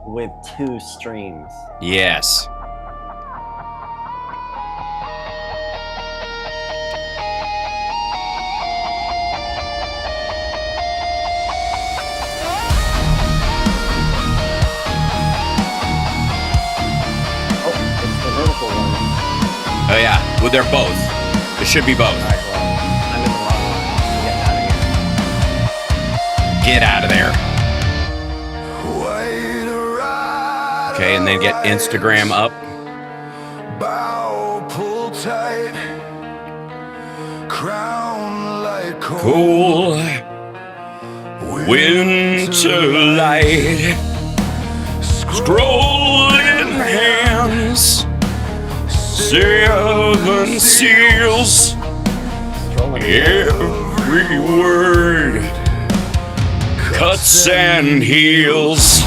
with 2 streams. Yes. Oh yeah, well they're both. It should be both. All right, well, I'm in the wrong one. Get out of there. Okay, and then get Instagram up. Bow, pull tight, crown like Cool winter light, scrolling hands, 7 seals, every word cuts and heals.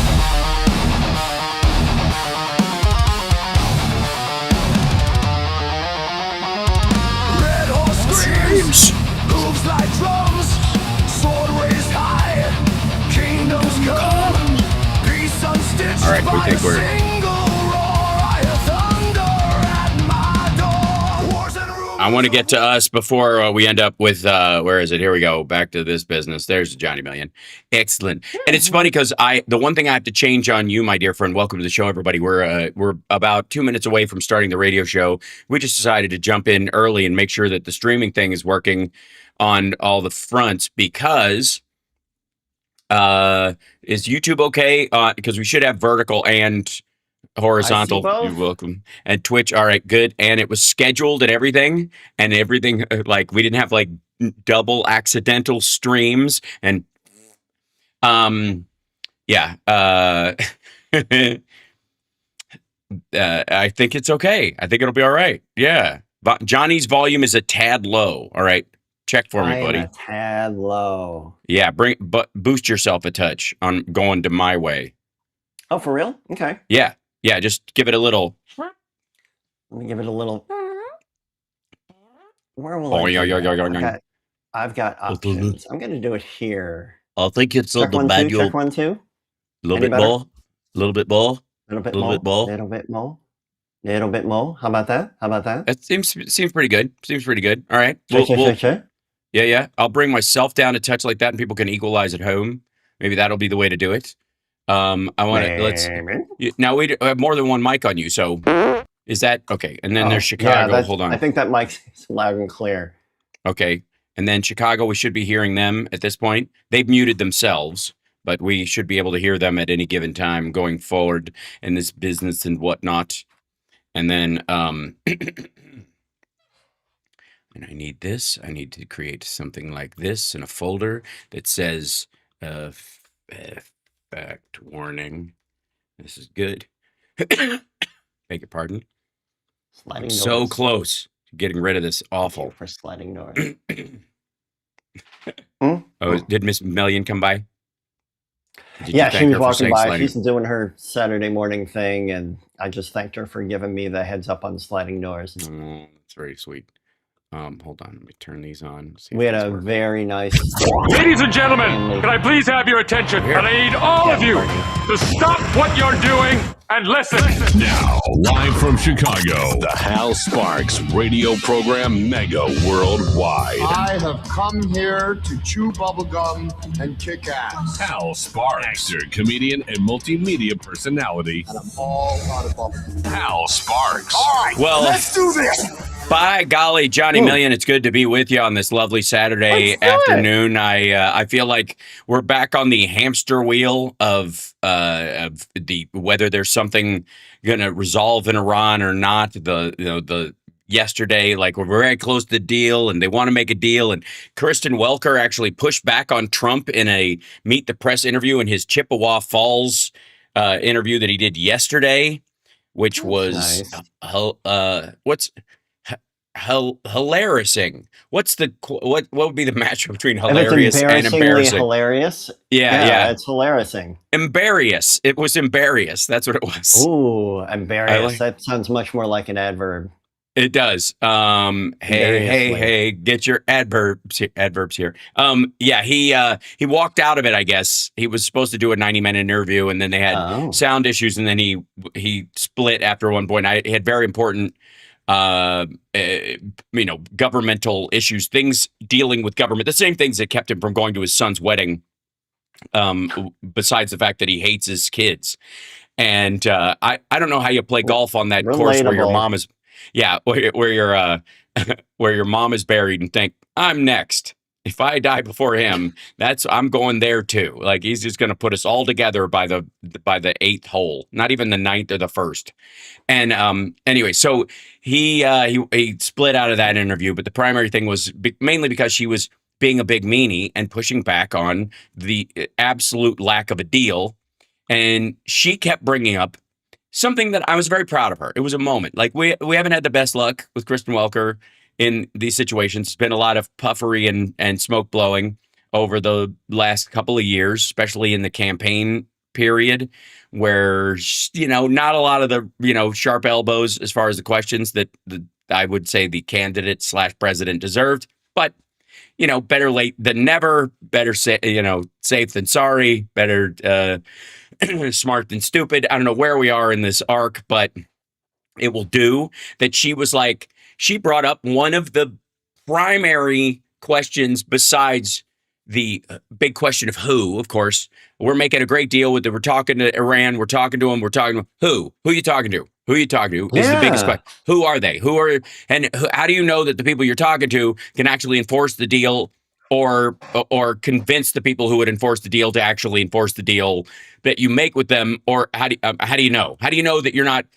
red horse screams, hooves like drums, sword raised high, kingdoms come, peace unstitched. All right, we think we're. I want to get to us before we end up with, where is it? Here we go. Back to this business. There's Johnny Million. Excellent. And it's funny because the one thing I have to change on you, my dear friend, welcome to the show, everybody. We're about 2 minutes away from starting the radio show. We just decided to jump in early and make sure that the streaming thing is working on all the fronts because is YouTube okay? Because we should have vertical and horizontal. You're welcome. And Twitch, all right, good. And it was scheduled and everything, like we didn't have like double accidental streams and yeah. I think it's okay. I think it'll be all right. Yeah. Johnny's volume is a tad low. All right. Check for me, buddy. A tad low. Yeah, boost yourself a touch on going to my way. Oh, for real? Okay. Yeah. Yeah, just give it a little. Let me give it a little. Where will I've got options. I'm going to do it here. I think it's check one, two, check 1, 2. A little bit more. A little bit more. A little bit more. Little bit more. Little bit more. How about that? That seems pretty good. All right. Sure. Yeah. I'll bring myself down a touch like that, and people can equalize at home. Maybe that'll be the way to do it. I want to now we have more than one mic on you, so is that okay? And then there's Chicago. Yeah, hold on, I think that mic's loud and clear. Okay, and then Chicago, we should be hearing them at this point. They've muted themselves, but we should be able to hear them at any given time going forward in this business and whatnot. And then and I need this. I need to create something like this in a folder that says fact warning. This is good. Beg your pardon. Sliding so doors. Close to getting rid of this awful. For sliding doors. Oh, did Miss Million come by? Yeah, she was walking by. She's doing her Saturday morning thing, and I just thanked her for giving me the heads up on sliding doors. Oh, that's very sweet. Hold on, let me turn these on. We had a very nice. Ladies and gentlemen, can I please have your attention? And I need all of you to stop what you're doing and listen. Now, live from Chicago, the Hal Sparks radio program Mega Worldwide. I have come here to chew bubblegum and kick ass. Hal Sparks, actor, comedian, and multimedia personality. And I'm all out of bubblegum. Hal Sparks. All right, well, let's do this. By golly, Johnny Million, it's good to be with you on this lovely Saturday afternoon. I feel like we're back on the hamster wheel of the whether there's something going to resolve in Iran or not. The yesterday, like we're very close to the deal, and they want to make a deal. And Kristen Welker actually pushed back on Trump in a Meet the Press interview in his Chippewa Falls interview that he did yesterday, which was nice. Hilariousing. What would be the match between hilarious and embarrassing? Hilarious. Yeah. It's hilariousing. Embarrass. It was embarrass. That's what it was. Ooh, embarrass. That sounds much more like an adverb. It does. Hey, get your adverbs here. Yeah, he walked out of it, I guess. He was supposed to do a 90-minute interview, and then they had sound issues, and then he split after one point. He had very important governmental issues, things dealing with government, the same things that kept him from going to his son's wedding, besides the fact that he hates his kids. And I don't know how you play golf on that course where your mom is, where your where your mom is buried and think, I'm next. If I die before him, I'm going there too. Like, he's just going to put us all together by the 8th hole, not even the 9th or the 1st. And anyway, so he split out of that interview, but the primary thing was mainly because she was being a big meanie and pushing back on the absolute lack of a deal. And she kept bringing up something that I was very proud of her. It was a moment. Like, we haven't had the best luck with Kristen Welker in these situations. It's been a lot of puffery and smoke blowing over the last couple of years, especially in the campaign period, where, not a lot of the, sharp elbows as far as the questions that I would say the candidate / president deserved. But, better late than never, better safe than sorry, better smart than stupid. I don't know where we are in this arc, but it will do. That she brought up one of the primary questions besides the big question of who. Of course, we're making a great deal with it. We're talking to Iran. We're talking to them. We're talking to who are you talking to? Who are you talking to is the biggest question. Who are they? How do you know that the people you're talking to can actually enforce the deal, or convince the people who would enforce the deal to actually enforce the deal that you make with them? Or how do you know? How do you know that you're not,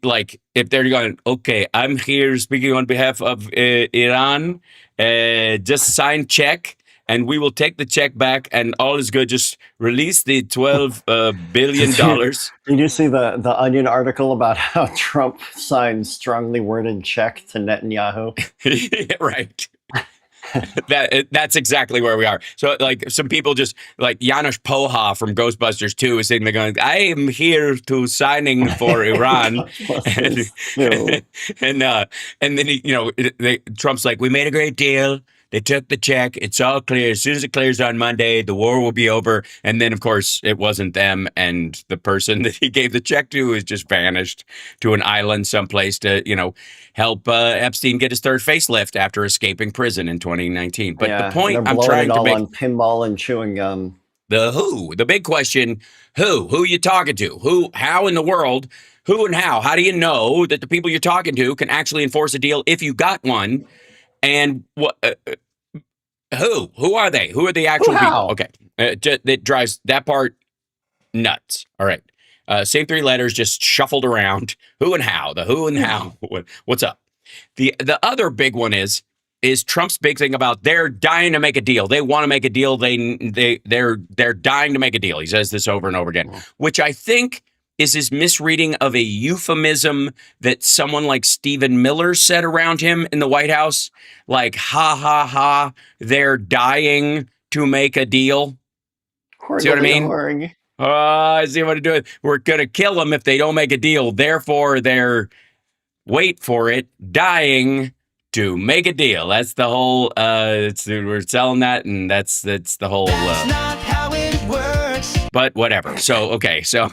like, if they're going, okay, I'm here speaking on behalf of Iran, just sign check, and we will take the check back, and all is good. Just release the $12 billion. Did you see the Onion article about how Trump signed strongly worded check to Netanyahu? Right. That's exactly where we are. So, like, some people just, like Janusz Poha from Ghostbusters 2 is sitting there going, I am here to signing for Iran. and then Trump's like, we made a great deal. They took the check. It's all clear. As soon as it clears on Monday, the war will be over. And then, of course, it wasn't them. And the person that he gave the check to is just vanished to an island someplace to, help Epstein get his third facelift after escaping prison in 2019. But the point I'm trying to make, on pinball and chewing gum. The big question, who are you talking to? How in the world, who and how? How do you know that the people you're talking to can actually enforce a deal if you got one? And what? Who are they? Who are the actual people? Okay, it drives that part nuts. All right, same 3 letters just shuffled around. Who and how? The who and how. What's up? The other big one is Trump's big thing about they're dying to make a deal. They want to make a deal. They're dying to make a deal. He says this over and over again, which I think is his misreading of a euphemism that someone like Stephen Miller said around him in the White House. Like, ha, ha, ha, they're dying to make a deal. See what I mean? I see what to do. We're going to kill them if they don't make a deal. Therefore, they're, wait for it, dying to make a deal. That's the whole, we're selling that, and that's the whole. That's not how it works. But whatever. So, okay. So,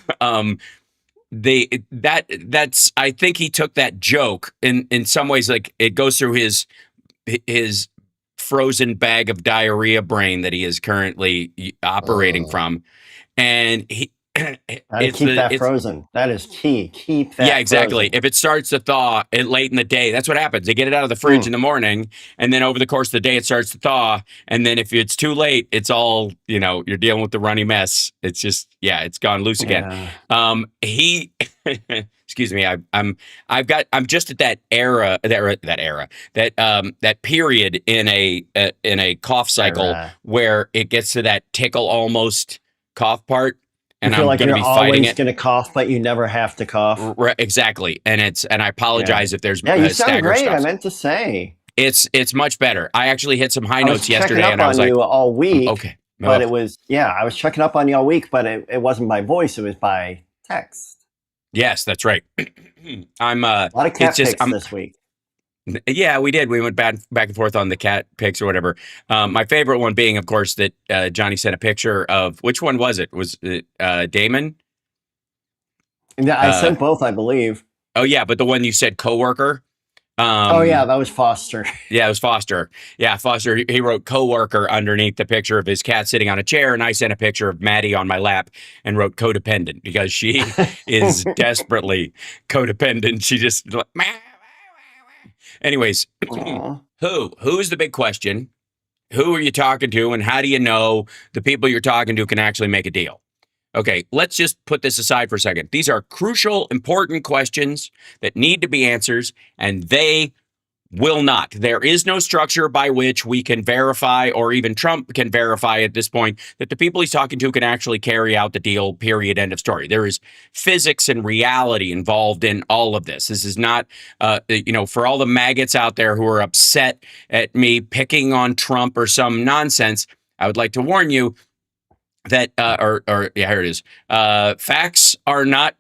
that's I think he took that joke in some ways, like it goes through his frozen bag of diarrhea brain that he is currently operating from, and he keep that frozen. That is key. Keep that. Yeah, exactly. Frozen. If it starts to thaw late in the day, that's what happens. They get it out of the fridge in the morning, and then over the course of the day, it starts to thaw. And then if it's too late, it's all, you're dealing with the runny mess. It's just, it's gone loose again. Excuse me. I'm just at that era, that period in a cough cycle where it gets to that tickle almost cough part. And you feel I'm like going to you're be fighting always going to cough, but you never have to cough. Right, exactly. And I apologize if there's you sound great. stuff. I meant to say it's much better. I actually hit some high notes yesterday, and I was checking up on you all week. Okay, but it was I was checking up on you all week, but it wasn't by voice; it was by text. Yes, that's right. I'm a lot of cat pics this week. Yeah, we did. We went back and forth on the cat pics or whatever. My favorite one being, of course, that Johnny sent a picture of. Which one was it? Was it Damon? Yeah, I sent both, I believe. Oh yeah, but the one you said coworker. Oh yeah, that was Foster. Yeah, it was Foster. Yeah, Foster. He wrote coworker underneath the picture of his cat sitting on a chair, and I sent a picture of Maddie on my lap and wrote codependent because she is desperately codependent. She just. Anyways, who's the big question? Who are you talking to, and how do you know the people you're talking to can actually make a deal? Okay, let's just put this aside for a second. These are crucial, important questions that need to be answers, and they will not. There is no structure by which we can verify, or even Trump can verify at this point, that the people he's talking to can actually carry out the deal, period, end of story. There is physics and reality involved in all of this. This is not, for all the maggots out there who are upset at me picking on Trump or some nonsense, I would like to warn you that here it is. Facts are not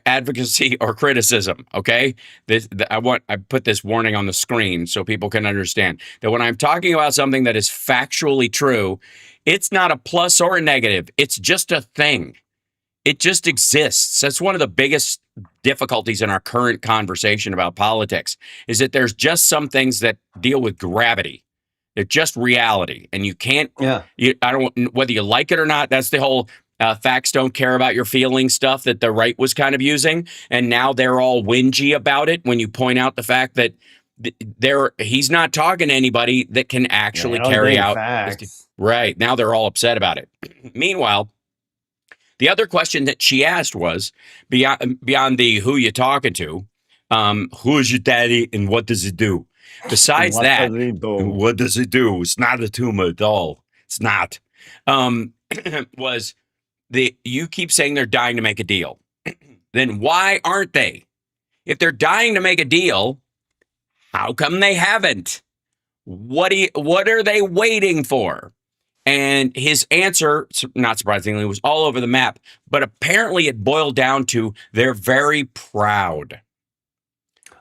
advocacy or criticism. Okay, I put this warning on the screen so people can understand that when I'm talking about something that is factually true, it's not a plus or a negative. It's just a thing. It just exists. That's one of the biggest difficulties in our current conversation about politics, is that there's just some things that deal with gravity. They're just reality, and you can't. Yeah. I don't, whether you like it or not. That's the whole facts don't care about your feelings stuff that the right was kind of using, and now they're all whingy about it when you point out the fact that he's not talking to anybody that can actually carry out facts. Right now, they're all upset about it. Meanwhile, the other question that she asked was beyond the who you talking to, who is your daddy and what does he do? Besides that, what does he do? It's not a tumor at all. It's not. Was you keep saying they're dying to make a deal. Then why aren't they? If they're dying to make a deal, how come they haven't? What are they waiting for? And his answer, not surprisingly, was all over the map. But apparently it boiled down to they're very proud.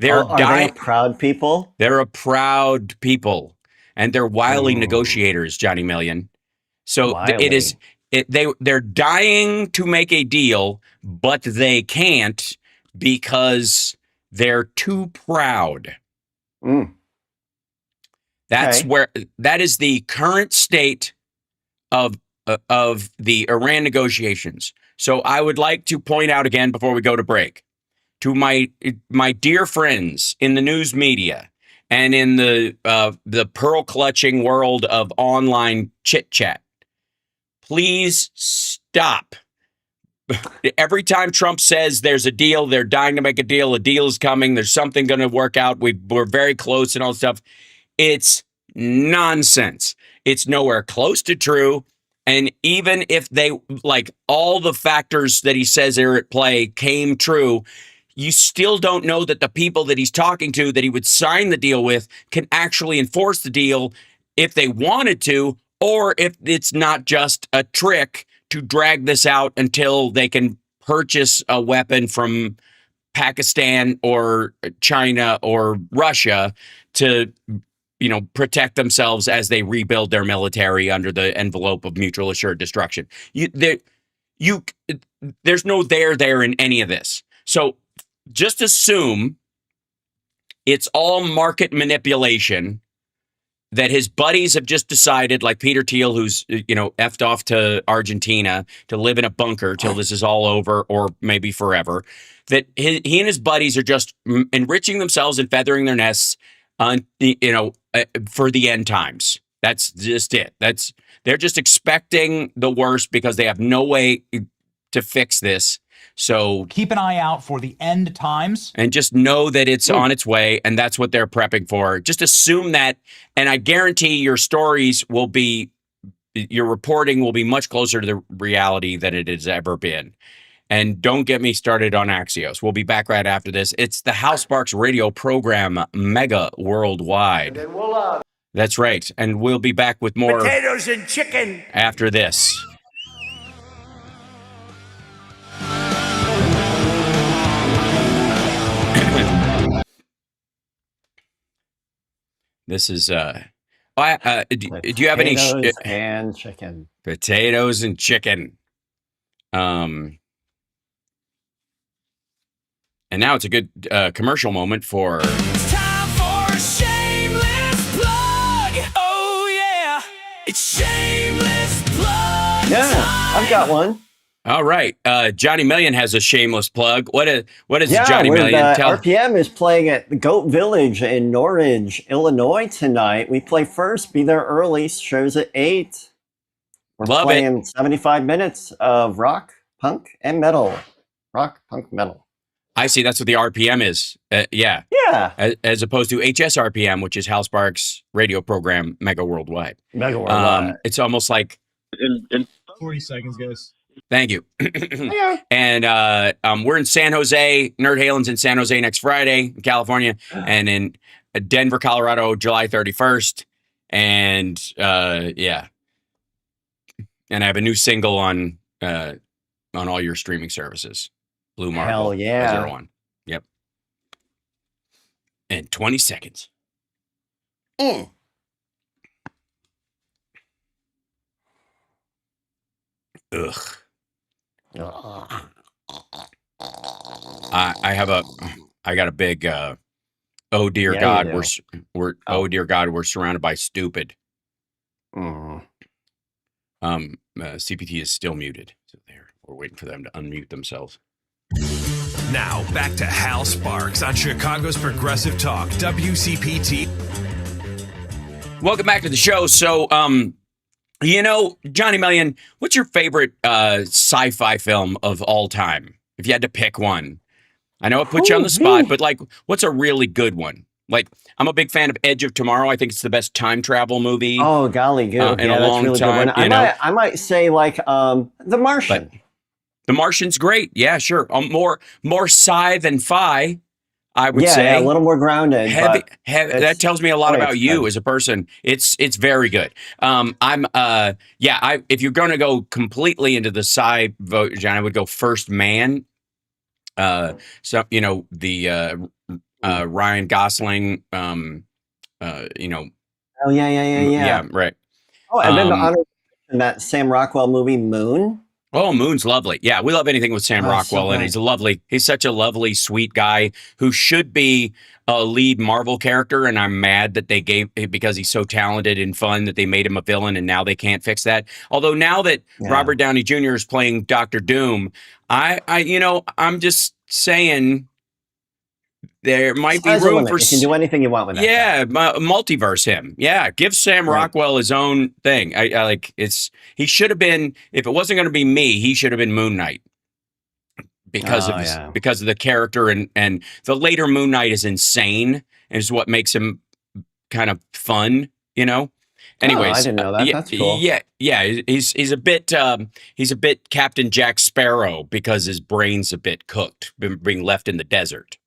Are they a proud people? They're a proud people, and they're wily negotiators, Johnny Million. So they're dying to make a deal, but they can't because they're too proud. That's where that is the current state of the Iran negotiations. So I would like to point out again before we go to break, to my dear friends in the news media and in the pearl clutching world of online chit chat, please stop. Every time Trump says there's a deal, they're dying to make a deal is coming, there's something going to work out, we're very close and all this stuff. It's nonsense. It's nowhere close to true. And even if all the factors that he says are at play came true, you still don't know that the people that he's talking to, that he would sign the deal with, can actually enforce the deal if they wanted to, or if it's not just a trick to drag this out until they can purchase a weapon from Pakistan or China or Russia to, protect themselves as they rebuild their military under the envelope of mutual assured destruction. There's no there in any of this. So just assume it's all market manipulation, that his buddies have just decided, like Peter Thiel, who's, effed off to Argentina to live in a bunker till this is all over, or maybe forever, that he and his buddies are just enriching themselves and feathering their nests on, for the end times. That's just it. They're just expecting the worst because they have no way to fix this. So keep an eye out for the end times. And just know that it's on its way, and that's what they're prepping for. Just assume that, and I guarantee your reporting will be much closer to the reality than it has ever been. And don't get me started on Axios. We'll be back right after this. It's the Hal Sparks radio program, Mega Worldwide. That's right. And we'll be back with more potatoes and chicken after this. This is do you have any potatoes and chicken? Potatoes and chicken. And now it's a good commercial moment for. It's time for a shameless plug. Oh yeah, it's shameless plug. Yeah, I've got one. All right, Johnny Million has a shameless plug. What is Johnny we're Million? RPM is playing at the Goat Village in Norridge, Illinois tonight. We play first. Be there early. Shows at 8. We're Love playing 75 minutes of rock, punk, and metal. Rock, punk, metal. I see. That's what the RPM is. Yeah. As opposed to HSRPM, which is Hal Sparks' radio program, Mega Worldwide. Mega Worldwide. It's almost like in 40 seconds, guys. Thank you. And we're in San Jose. Nerd Halen's in San Jose next Friday, in California, and in Denver, Colorado, July 31st. And yeah. And I have a new single on all your streaming services. Blue Marble. Hell yeah. 01. Yep. In 20 seconds. Ugh. I got a big oh dear God, oh dear God, we're surrounded by stupid. CPT is still muted. So we're waiting for them to unmute themselves. Now back to Hal Sparks on Chicago's Progressive Talk, WCPT. Welcome back to the show. So Johnny Million, what's your favorite sci-fi film of all time? If you had to pick one. I know it put you on the spot, but like, what's a really good one? Like, I'm a big fan of Edge of Tomorrow. I think it's the best time travel movie. Oh, golly, good. In a long really time. Good one. I might say like The Martian. But The Martian's great. Yeah, sure. More sci than fi, I would say. Yeah, a little more grounded. Heavy, that tells me a lot about you as a person. It's very good. If you're going to go completely into the sci vote, John, I would go First Man. Ryan Gosling. Oh yeah, right. Oh, and then the honor in that Sam Rockwell movie Moon. Oh, Moon's lovely. Yeah, we love anything with Sam Rockwell, and he's such a lovely, sweet guy who should be a lead Marvel character. And I'm mad that because he's so talented and fun that they made him a villain, and now they can't fix that. Although now that Robert Downey Jr. is playing Dr. Doom, I'm just saying there might be room for. You can do anything you want with that. Yeah, multiverse him. Yeah, give Sam Rockwell his own thing. I like it's. He should have been. If it wasn't going to be me, he should have been Moon Knight because of the character and the later Moon Knight is insane and is what makes him kind of fun. Anyways, I didn't know that. That's cool. Yeah. He's a bit Captain Jack Sparrow because his brain's a bit cooked, being left in the desert.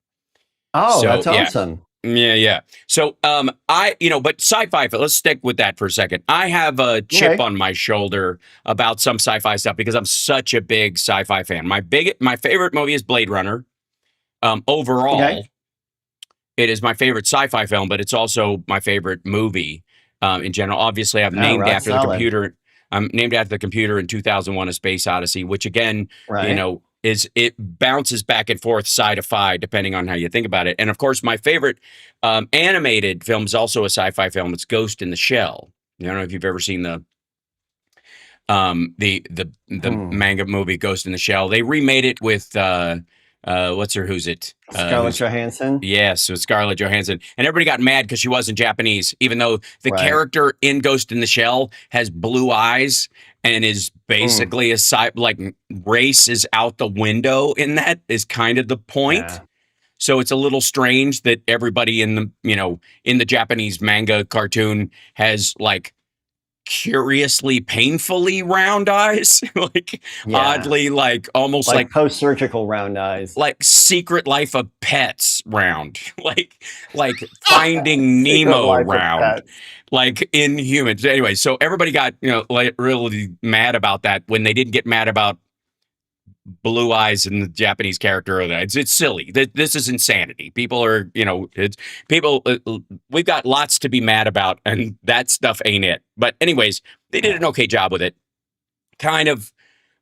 Oh, that's awesome. Yeah. So, but sci-fi, let's stick with that for a second. I have a chip on my shoulder about some sci-fi stuff because I'm such a big sci-fi fan. My favorite movie is Blade Runner. Overall, it is my favorite sci-fi film, but it's also my favorite movie in general. Obviously, I'm named after the computer. I'm named after the computer in 2001: A Space Odyssey, which again, it bounces back and forth side to side depending on how you think about it. And of course, my favorite animated film is also a sci-fi film. It's Ghost in the Shell. I don't know if you've ever seen the manga movie Ghost in the Shell. They remade it with who's it? Scarlett Johansson. Yes, with Scarlett Johansson. And everybody got mad because she wasn't Japanese, even though the character in Ghost in the Shell has blue eyes and is basically race is out the window in that is kind of the point. Yeah. So it's a little strange that everybody in the Japanese manga cartoon has like curiously painfully round eyes, oddly, almost like post-surgical round eyes, like Secret Life of Pets round, like Finding Nemo round, like Inhumans. Anyway, so everybody got really mad about that when they didn't get mad about blue eyes in the Japanese character. It's silly. This is insanity. People are, we've got lots to be mad about, and that stuff ain't it. But anyways, they did an okay job with it. Kind of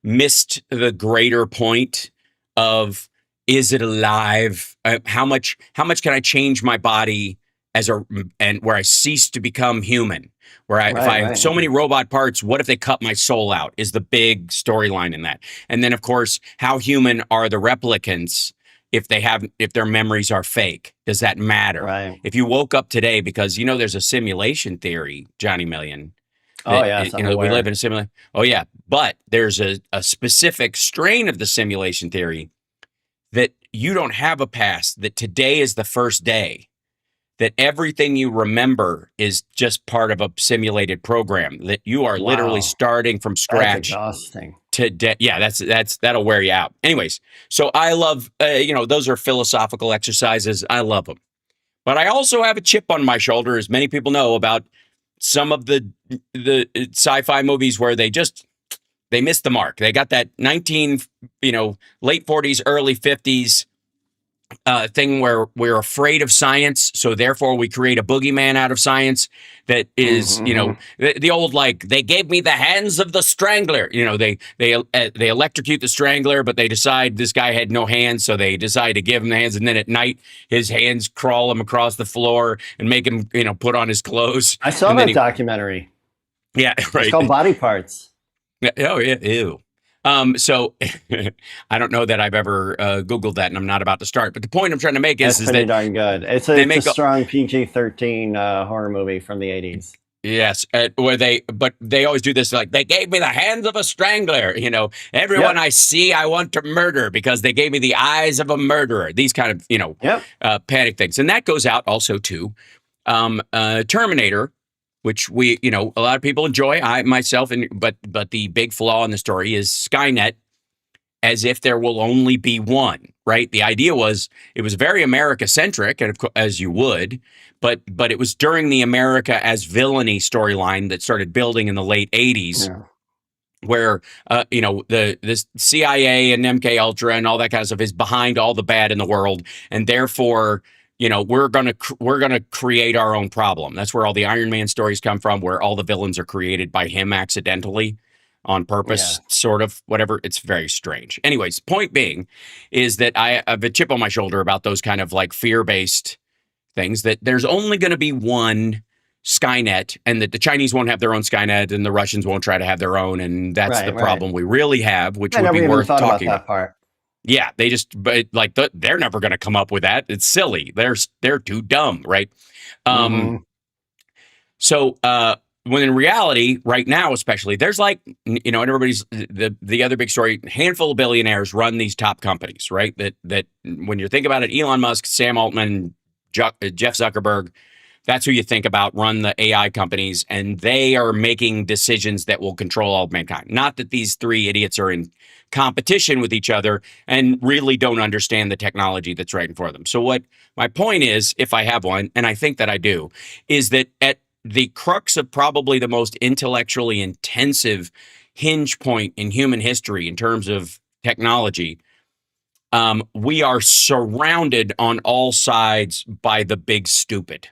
missed the greater point of, is it alive? How much can I change my body and where I cease to become human? Where if I have so many robot parts, what if they cut my soul out? Is the big storyline in that. And then, of course, how human are the replicants if their memories are fake? Does that matter? Right. If you woke up today, because there's a simulation theory, Johnny Million. We live in a simulation. Oh yeah, but there's a specific strain of the simulation theory that you don't have a past. That today is the first day. That everything you remember is just part of a simulated program. That you are literally starting from scratch. That's exhausting. Yeah, that'll wear you out. Anyways, so I love those are philosophical exercises. I love them, but I also have a chip on my shoulder, as many people know, about some of the sci-fi movies where they missed the mark. They got that late 40s, early 50s thing where we're afraid of science, so therefore we create a boogeyman out of science that is, the old, like, they gave me the hands of the strangler. They electrocute the strangler, but they decide this guy had no hands, so they decide to give him the hands, and then at night his hands crawl him across the floor and make him, put on his clothes. I saw that documentary. Yeah, right. It's called Body Parts. Oh yeah, ew. So I don't know that I've ever Googled that, and I'm not about to start. But the point I'm trying to make is pretty that darn good. It's a strong PG-13 horror movie from the 80s. Yes, but they always do this, like, they gave me the hands of a strangler. Everyone I see, I want to murder because they gave me the eyes of a murderer. These kind of panic things, and that goes out also to Terminator, which we, a lot of people enjoy, I myself, but the big flaw in the story is Skynet, as if there will only be one, right? The idea was, it was very America-centric, and as you would, but it was during the America as villainy storyline that started building in the late 80s, where, the CIA and MK Ultra and all that kind of stuff is behind all the bad in the world, and therefore, we're gonna create our own problem. That's where all the Iron Man stories come from, where all the villains are created by him accidentally, on purpose, sort of, whatever. It's very strange. Anyways, point being is that I have a chip on my shoulder about those kind of like fear-based things, that there's only going to be one Skynet, and that the Chinese won't have their own Skynet, and the Russians won't try to have their own, and that's the problem we really have, which would be worth talking about. That part. Yeah, they're never going to come up with that. It's silly. They're too dumb, right? So when in reality, right now especially, there's and everybody's the other big story, handful of billionaires run these top companies, right? That when you think about it, Elon Musk, Sam Altman, Jeff Zuckerberg, that's who you think about run the AI companies, and they are making decisions that will control all of mankind. Not that these three idiots are in competition with each other and really don't understand the technology that's right in front of them. So what my point is, if I have one, and I think that I do, is that at the crux of probably the most intellectually intensive hinge point in human history in terms of technology, we are surrounded on all sides by the big stupid.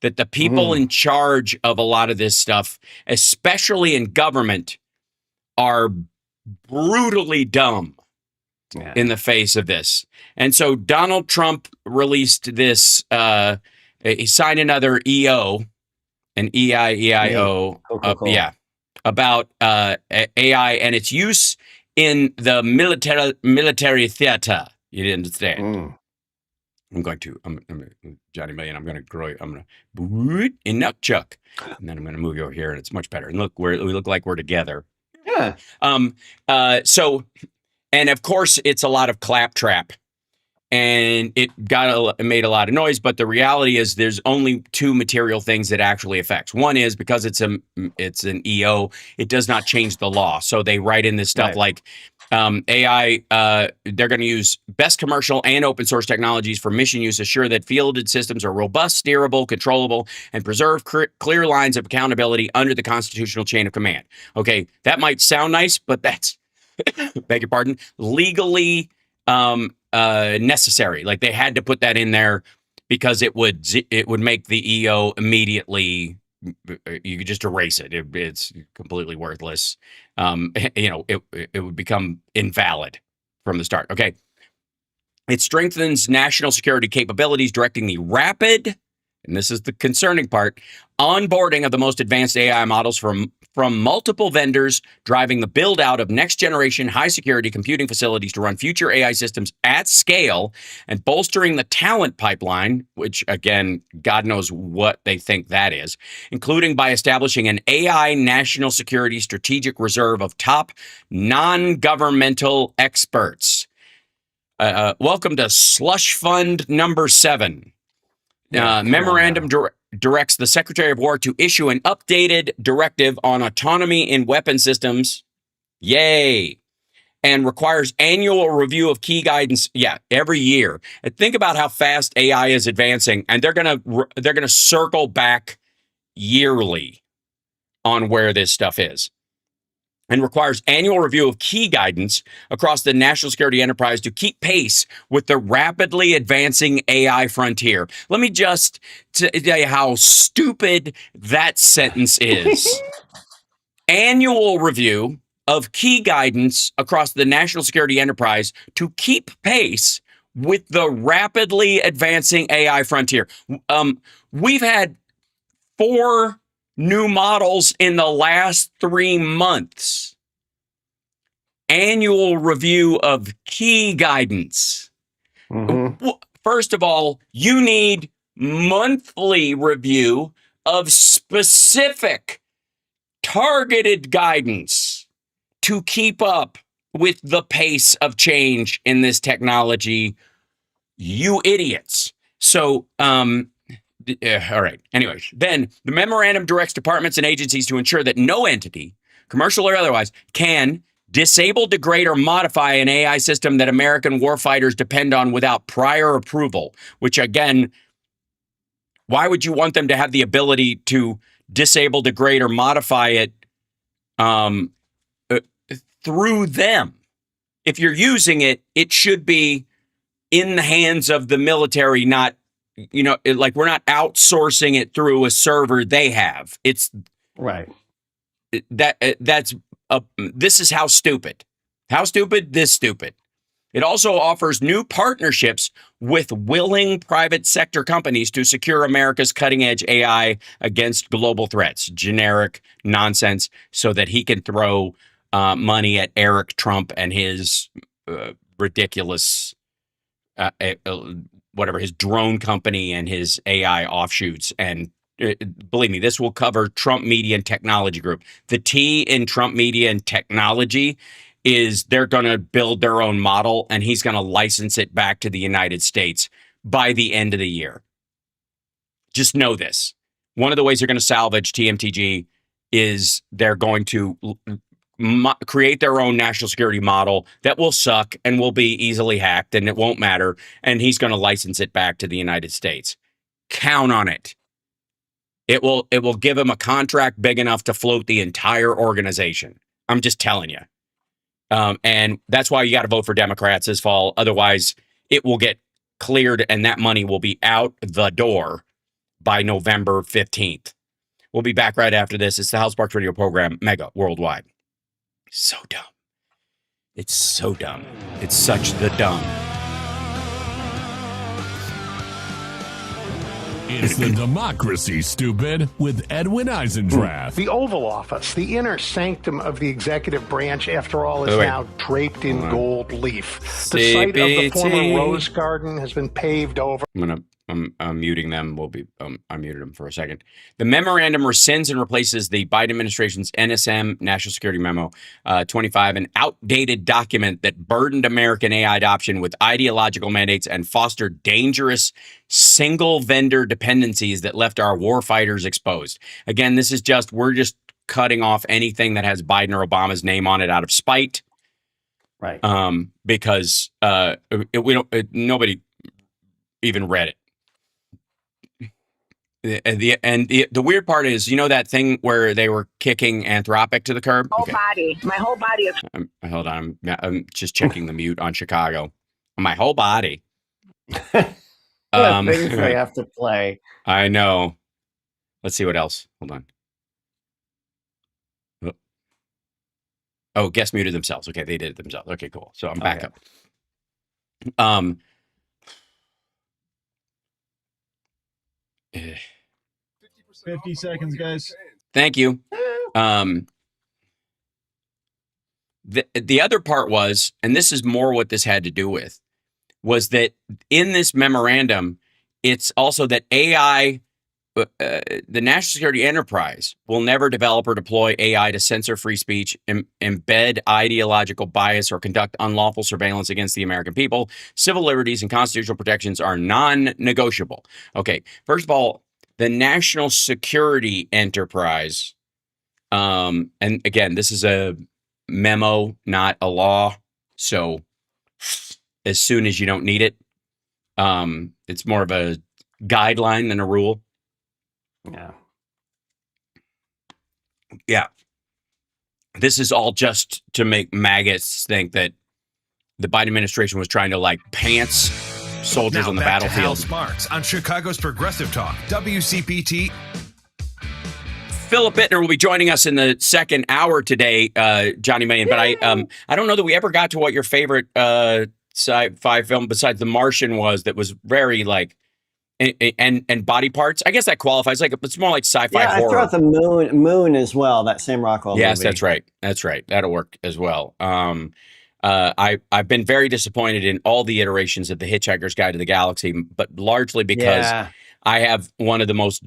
That the people in charge of a lot of this stuff, especially in government, are brutally dumb in the face of this. And so Donald Trump released this, he signed another EO, an EIO, about AI and its use in the military theater. You didn't understand. Johnny Million, I'm going to boot in Nutchuck, and then I'm going to move you over here, and it's much better. And look, we look like we're together. Yeah. So, and of course, it's a lot of claptrap, and it made a lot of noise. But the reality is, there's only two material things that actually affects. One is, because it's an EO, it does not change the law. So they write in this stuff like AI. They're going to use best commercial and open source technologies for mission use, assure that fielded systems are robust, steerable, controllable, and preserve clear lines of accountability under the constitutional chain of command. Okay, that might sound nice, but that's beg your pardon, legally necessary. Like they had to put that in there because it would make the EO immediately. You could just erase it. It's completely worthless. It would become invalid from the start. Okay. It strengthens national security capabilities, directing the rapid, and this is the concerning part, onboarding of the most advanced AI models from multiple vendors, driving the build out of next generation high security computing facilities to run future AI systems at scale, and bolstering the talent pipeline, which again, God knows what they think that is, including by establishing an AI national security strategic reserve of top non-governmental experts. Welcome to slush fund number 7. Memorandum directs the Secretary of War to issue an updated directive on autonomy in weapon systems. Yay. And requires annual review of key guidance. Yeah, every year. And think about how fast AI is advancing, and they're gonna circle back yearly on where this stuff is. And requires annual review of key guidance across the national security enterprise to keep pace with the rapidly advancing AI frontier. Let me just tell you how stupid that sentence is. Annual review of key guidance across the national security enterprise to keep pace with the rapidly advancing AI frontier. We've had 4 new models in the last 3 months. Annual review of key guidance. Mm-hmm. First of all, you need monthly review of specific targeted guidance to keep up with the pace of change in this technology. You idiots. So, all right. Anyways, then the memorandum directs departments and agencies to ensure that no entity, commercial or otherwise, can disable, degrade, or modify an AI system that American warfighters depend on without prior approval. Which, again, why would you want them to have the ability to disable, degrade, or modify it through them? If you're using it, it should be in the hands of the military, not, like we're not outsourcing it through a server they have. It's right. This is how stupid. How stupid? This stupid. It also offers new partnerships with willing private sector companies to secure America's cutting edge AI against global threats. Generic nonsense so that he can throw money at Eric Trump and his ridiculous whatever, his drone company and his AI offshoots. And believe me, this will cover Trump Media and Technology Group. The T in Trump Media and Technology is they're going to build their own model, and he's going to license it back to the United States by the end of the year. Just know this. One of the ways they're going to salvage TMTG is they're going to create their own national security model that will suck and will be easily hacked, and it won't matter. And he's going to license it back to the United States. Count on it. It will give him a contract big enough to float the entire organization. I'm just telling you. And that's why you got to vote for Democrats this fall. Otherwise, it will get cleared and that money will be out the door by November 15th. We'll be back right after this. It's the Hal Sparks radio program, Mega Worldwide. So dumb. It's so dumb. It's such the dumb. It's the democracy, stupid, with Edwin Eisendrath. The Oval Office, the inner sanctum of the executive branch, after all, is now draped in gold leaf. The site of the former Rose Garden has been paved over. I'm muting them. I muted them for a second. The memorandum rescinds and replaces the Biden administration's NSM, National Security Memo 25, an outdated document that burdened American AI adoption with ideological mandates and fostered dangerous single vendor dependencies that left our war fighters exposed. Again, this is we're just cutting off anything that has Biden or Obama's name on it out of spite. Right. Because nobody even read it. the weird part is, that thing where they were kicking Anthropic to the curb. My whole body is. Hold on, I'm just checking the mute on Chicago. My whole body. What things I have to play. I know. Let's see what else. Hold on. Oh, guest muted themselves. Okay, they did it themselves. Okay, cool. So I'm back up. 50 seconds, guys. Thank you. The other part was, and this is more what this had to do with, was that in this memorandum, it's also that AI, the national security enterprise, will never develop or deploy AI to censor free speech, embed ideological bias, or conduct unlawful surveillance against the American people. Civil liberties and constitutional protections are non-negotiable. Okay, first of all, the national security enterprise, and again, this is a memo, not a law. So as soon as you don't need it, it's more of a guideline than a rule. Yeah. This is all just to make maggots think that the Biden administration was trying to pants soldiers on the battlefield. Hal Sparks on Chicago's Progressive Talk, WCPT. Philip Bittner will be joining us in the second hour today, Johnny Million. But I don't know that we ever got to what your favorite sci-fi film besides The Martian was. That was very and body parts. I guess that qualifies. It's more like sci-fi horror. I threw out the Moon as well. That Sam Rockwell yes, movie. That's right. That'll work as well. I've been very disappointed in all the iterations of The Hitchhiker's Guide to the Galaxy, but largely because I have one of the most.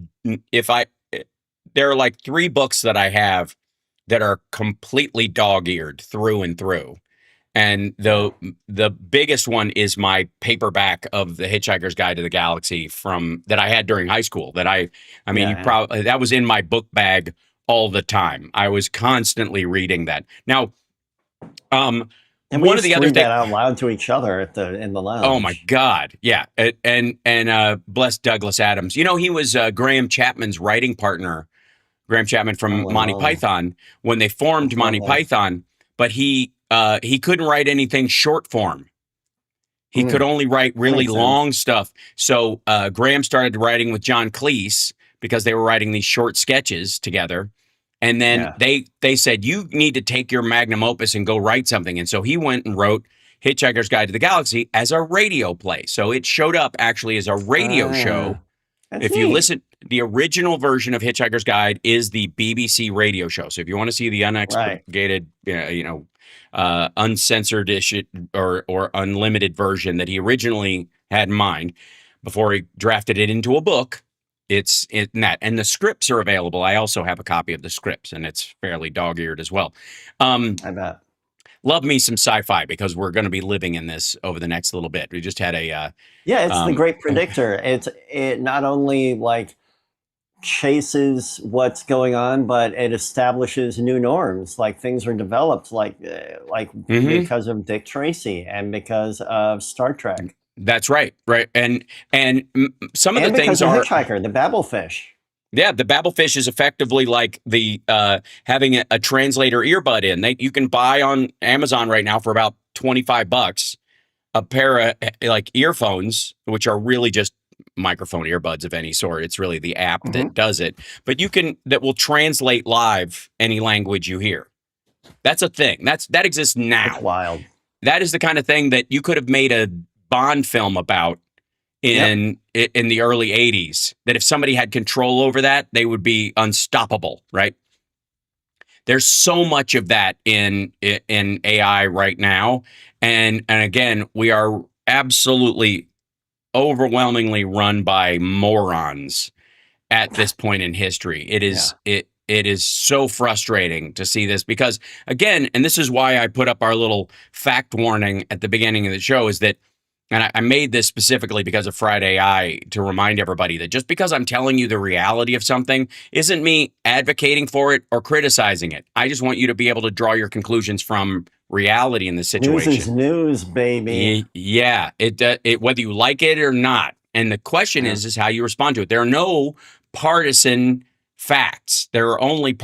There are 3 books that I have that are completely dog-eared through and through. And the biggest one is my paperback of The Hitchhiker's Guide to the Galaxy that I had during high school. That that was in my book bag all the time. I was constantly reading that. Now, and one of the other things out loud to each other in the lounge. Oh my God, yeah, and bless Douglas Adams. He was Graham Chapman's writing partner. Graham Chapman from Monty Python when they formed Monty Python, but he couldn't write anything short form. He could only write really long stuff. So Graham started writing with John Cleese because they were writing these short sketches together. And then they said, you need to take your magnum opus and go write something. And so he went and wrote Hitchhiker's Guide to the Galaxy as a radio play. So it showed up actually as a radio show. If you listen, the original version of Hitchhiker's Guide is the BBC radio show. So if you want to see the unexpurgated, uncensored issue or unlimited version that he originally had in mind before he drafted it into a book, it's in that. And the scripts are available. I also have a copy of the scripts, and it's fairly dog-eared as well. I bet. Love me some sci-fi because we're going to be living in this over the next little bit. We just had a it's the great predictor. It not only chases what's going on, but it establishes new norms. Things are developed because of Dick Tracy and because of Star Trek. That's right, and some of the things are Hitchhiker, the Babelfish. Yeah, the Babelfish is effectively like the having a translator earbud in. You can buy on Amazon right now for about $25 a pair of earphones, which are really just microphone earbuds of any sort. It's really the app that does it. But that will translate live any language you hear. That's a thing. That exists now. That's wild. That is the kind of thing that you could have made a Bond film about in the early 80s, that if somebody had control over that, they would be unstoppable, right? There's so much of that in AI right now. And again, we are absolutely overwhelmingly run by morons at this point in history. It is so frustrating to see this because, again, and this is why I put up our little fact warning at the beginning of the show, is that, and I made this specifically because of Friday Eye to remind everybody that just because I'm telling you the reality of something isn't me advocating for it or criticizing it. I just want you to be able to draw your conclusions from reality in the situation. News is news, baby. Yeah, it whether you like it or not. And the question is how you respond to it. There are no partisan facts. There are only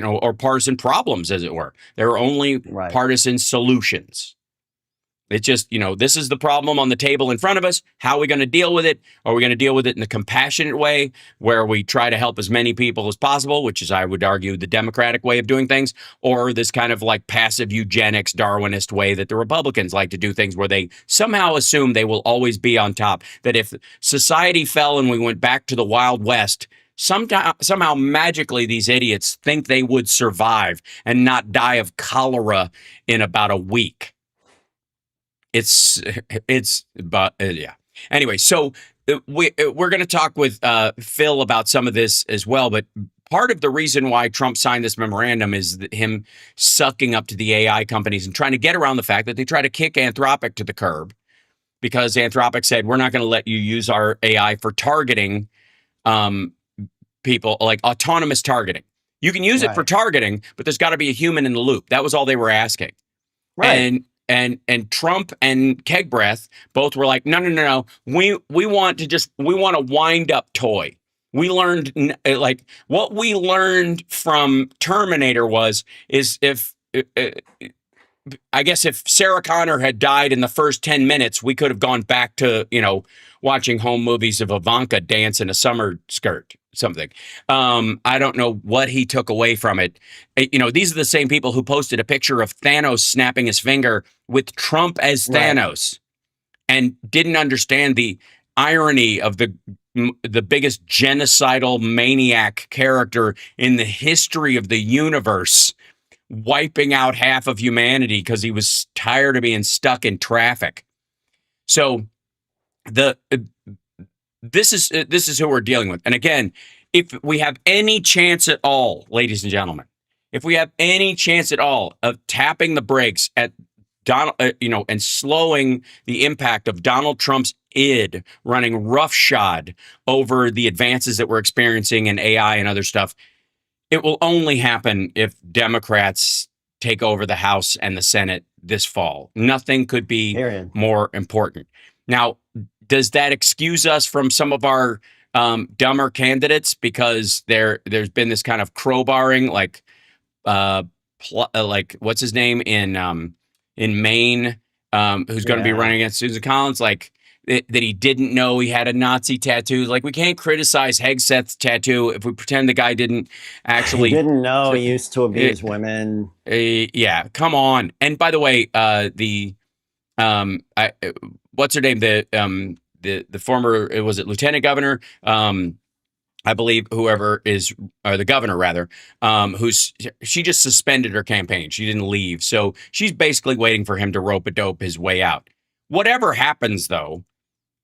or partisan problems, as it were. There are only partisan solutions. It's just, this is the problem on the table in front of us. How are we going to deal with it? Are we going to deal with it in a compassionate way where we try to help as many people as possible, which is, I would argue, the Democratic way of doing things, or this kind of like passive eugenics, Darwinist way that the Republicans like to do things, where they somehow assume they will always be on top, that if society fell and we went back to the Wild West, somehow magically these idiots think they would survive and not die of cholera in about a week. But yeah. Anyway, so we're going to talk with Phil about some of this as well. But part of the reason why Trump signed this memorandum is him sucking up to the AI companies and trying to get around the fact that they try to kick Anthropic to the curb, because Anthropic said, we're not going to let you use our AI for targeting people, like autonomous targeting. You can use it for targeting, but there's got to be a human in the loop. That was all they were asking. Right. And Trump and Kegbreath both were like, no. We want a wind up toy. We learned, like, what we learned from Terminator is if I guess if Sarah Connor had died in the first 10 minutes, we could have gone back to, watching home movies of Ivanka dance in a summer skirt, something. I don't know what he took away from it. These are the same people who posted a picture of Thanos snapping his finger with Trump as Thanos and didn't understand the irony of the biggest genocidal maniac character in the history of the universe wiping out half of humanity because he was tired of being stuck in traffic. So this is who we're dealing with. And again, if we have any chance at all, ladies and gentlemen, if we have any chance at all of tapping the brakes at Donald, and slowing the impact of Donald Trump's id running roughshod over the advances that we're experiencing in AI and other stuff, it will only happen if Democrats take over the House and the Senate this fall. Nothing could be more important. Now, does that excuse us from some of our dumber candidates? Because there's been this kind of crowbarring, like what's his name in Maine, who's going to be running against Susan Collins, like that he didn't know he had a Nazi tattoo. Like, we can't criticize Hegseth's tattoo if we pretend the guy didn't actually. He didn't know he used to abuse women. Yeah, come on. And by the way, what's her name? The former, was it Lieutenant Governor? I believe whoever is, or the governor rather, she just suspended her campaign. She didn't leave. So she's basically waiting for him to rope-a-dope his way out. Whatever happens, though,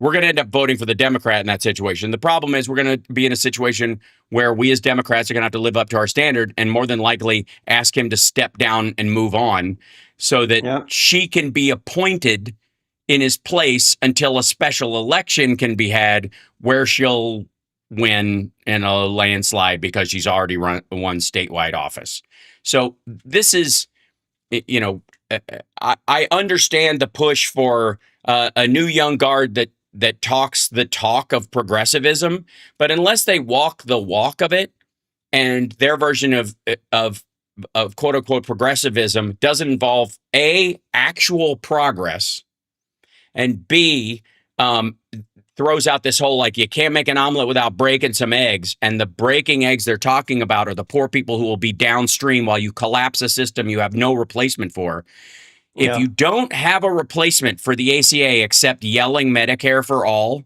we're going to end up voting for the Democrat in that situation. The problem is we're going to be in a situation where we as Democrats are going to have to live up to our standard and more than likely ask him to step down and move on so that she can be appointed in his place until a special election can be had where she'll win in a landslide because she's already won statewide office. So this is, I understand the push for a new young guard that talks the talk of progressivism, but unless they walk the walk of it, and their version of quote unquote progressivism doesn't involve A, actual progress, and B, throws out this whole, like, you can't make an omelet without breaking some eggs. And the breaking eggs they're talking about are the poor people who will be downstream while you collapse a system you have no replacement for. If you don't have a replacement for the ACA except yelling Medicare for all,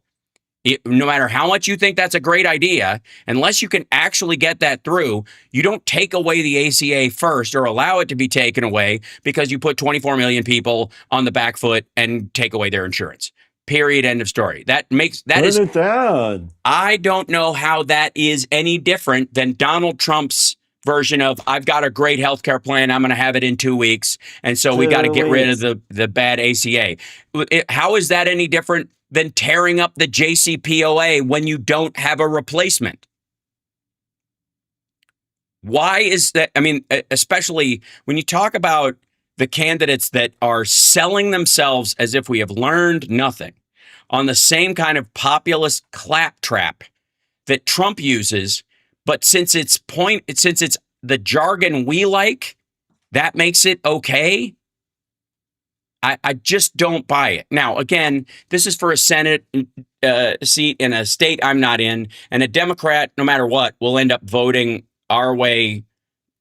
no matter how much you think that's a great idea, unless you can actually get that through, you don't take away the ACA first or allow it to be taken away because you put 24 million people on the back foot and take away their insurance. Period. End of story. I don't know how that is any different than Donald Trump's version of, I've got a great healthcare plan. I'm going to have it in 2 weeks. And so we got to get rid of the bad ACA. How is that any different than tearing up the JCPOA when you don't have a replacement? Why is that? I mean, especially when you talk about the candidates that are selling themselves as if we have learned nothing on the same kind of populist claptrap that Trump uses, but since it's the jargon we like, that makes it okay. I just don't buy it. Now, again, this is for a Senate seat in a state I'm not in, and a Democrat, no matter what, will end up voting our way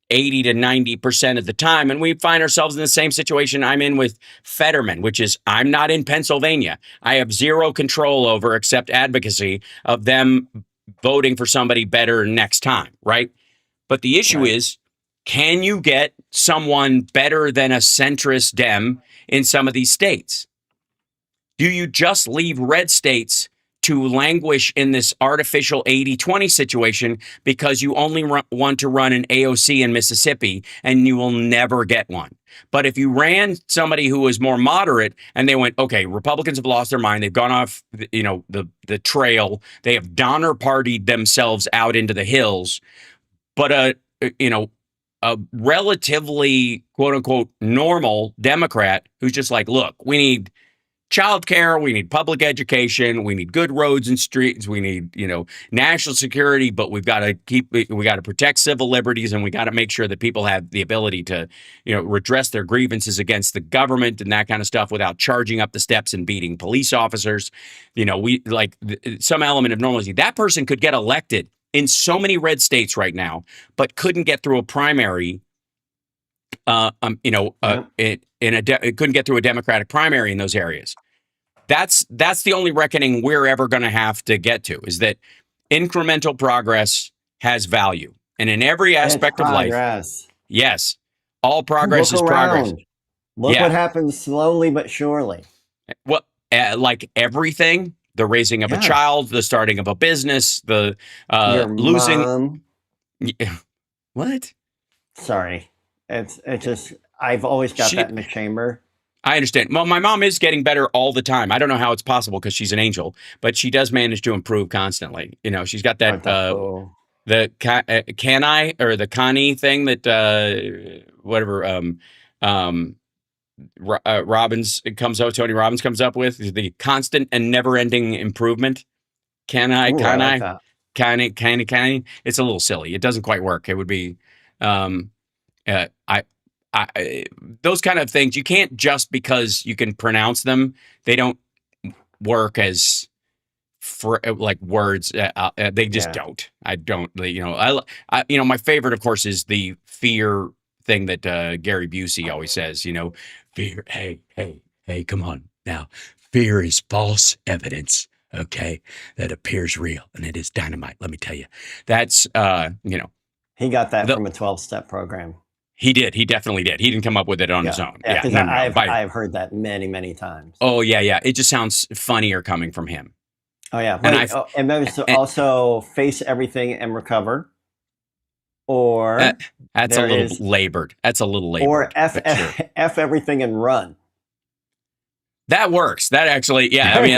80 to 90% of the time. And we find ourselves in the same situation I'm in with Fetterman, which is I'm not in Pennsylvania. I have zero control over, except advocacy of them voting for somebody better next time, right? But the issue is, can you get someone better than a centrist Dem in some of these states? Do you just leave red states to languish in this artificial 80-20 situation because you only want to run an AOC in Mississippi and you will never get one? But if you ran somebody who was more moderate and they went, okay, Republicans have lost their mind. They've gone off, the trail. They have Donner partied themselves out into the hills. But a relatively quote unquote normal Democrat who's just like, look, we need childcare, we need public education, we need good roads and streets, we need, national security, but we got to protect civil liberties, and we got to make sure that people have the ability to, redress their grievances against the government and that kind of stuff without charging up the steps and beating police officers. We like some element of normalcy. That person could get elected in so many red states right now, but couldn't get through a primary. It couldn't get through a Democratic primary in those areas. That's the only reckoning we're ever going to have to get to, is that incremental progress has value, and in every aspect of life, yes, all progress is progress. Look what happens slowly but surely. Well, like everything. The raising of a child, the starting of a business, the losing. Mom. What? Sorry, it's just I've always got that in the chamber. I understand. Well, my mom is getting better all the time. I don't know how it's possible because she's an angel, but she does manage to improve constantly. She's got that the Canai or the Connie thing that Tony Robbins comes up with, the constant and never-ending improvement. Cannie. It's a little silly. It doesn't quite work. It would be, those kind of things. You can't, just because you can pronounce them, they don't work as for like words. They just don't. I don't. My favorite, of course, is the fear thing that Gary Busey always says. Fear. Hey, come on now. Fear is false evidence. Okay, that appears real, and it is dynamite. Let me tell you, that's he got that from a 12-step program. He did. He definitely did. He didn't come up with it on his own. Yeah, I've heard that many times. Oh yeah. It just sounds funnier coming from him. Oh yeah, and there's also face everything and recover. Or that's a little labored. Or F everything and run. That works. That actually, yeah. I mean,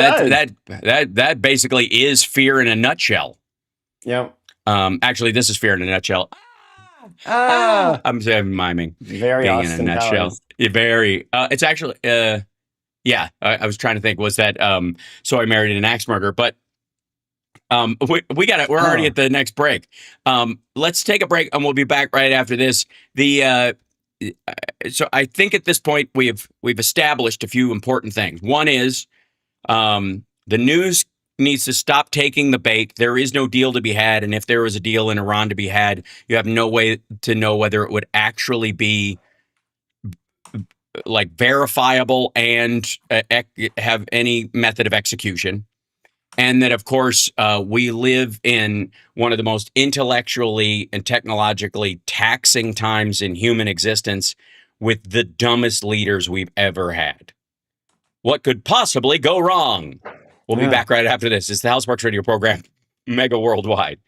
that basically is fear in a nutshell. Yep. Actually, this is fear in a nutshell. I'm miming. Very being Austin in a nutshell. Very. It's actually. Yeah. I was trying to think. Was that? So I married an axe murderer, but. We got it. We're already at the next break. Let's take a break, and we'll be back right after this. So I think at this point we've established a few important things. One is the news needs to stop taking the bait. There is no deal to be had, and if there was a deal in Iran to be had, you have no way to know whether it would actually be like verifiable and have any method of execution. And that, of course, we live in one of the most intellectually and technologically taxing times in human existence, with the dumbest leaders we've ever had. What could possibly go wrong? We'll be back right after this. It's the House Sparks Radio program, Mega Worldwide.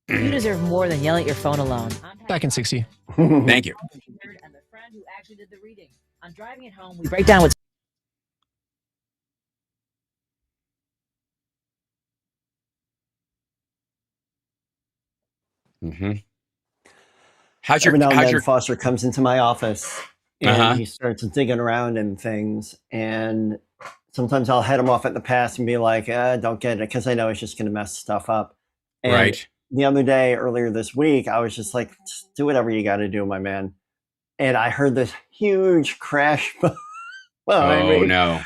You deserve more than yelling at your phone alone. Back in 60. Thank you. And the friend who actually did the reading. On Driving It Home, we break down what's. every now and how's then your Foster comes into my office and uh-huh. he starts digging around in things. And sometimes I'll head him off at the pass and be like, don't get it, because I know it's just going to mess stuff up. And Right. the other day, earlier this week, I was just like, "Just do whatever you got to do, my man." And I heard this huge crash behind Oh me. no.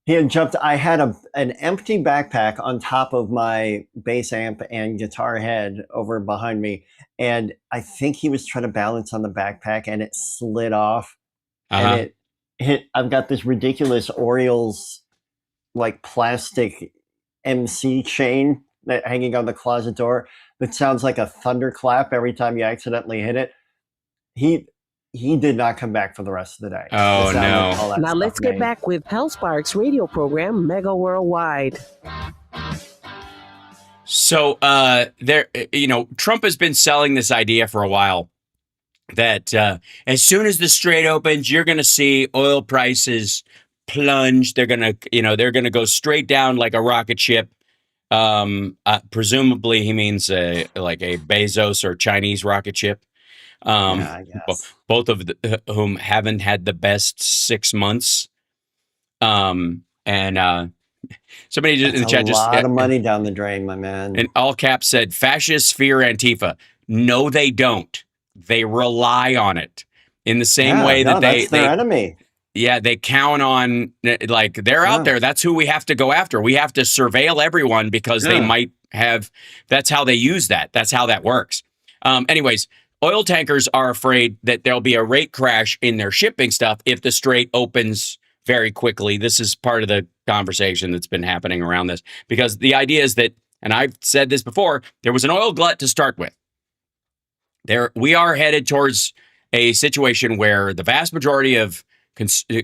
He had jumped. I had an empty backpack on top of my bass amp and guitar head over behind me, and I think he was trying to balance on the backpack, and it slid off, and Uh-huh. it hit. I've got this ridiculous Orioles like plastic MC chain that hanging on the closet door that sounds like a thunderclap every time you accidentally hit it. He he did not come back for the rest of the day. The Oh sound that no. all that Now stuff let's get made. back with Hal Sparks' radio program, Mega Worldwide. So Trump has been selling this idea for a while that as soon as the Strait opens, you're going to see oil prices plunge. They're going to go straight down like a rocket ship. Presumably he means like a Bezos or Chinese rocket ship. Yeah, I guess. Both of whom haven't had the best 6 months. And somebody just in the That's a chat just lot of money down the drain, my man. in all caps said, "Fascists fear Antifa." No, they don't. They rely on it in the same Yeah, way no, that that's their enemy. yeah, they count on, like, they're out Yeah. there. That's who we have to go after. We have to surveil everyone because they Yeah. might have. That's how they use that. That's how that works. Anyways, oil tankers are afraid that there'll be a rate crash in their shipping stuff if the Strait opens very quickly. This is part of the conversation that's been happening around this, because the idea is that, and I've said this before, there was an oil glut to start with. We are headed towards a situation where the vast majority of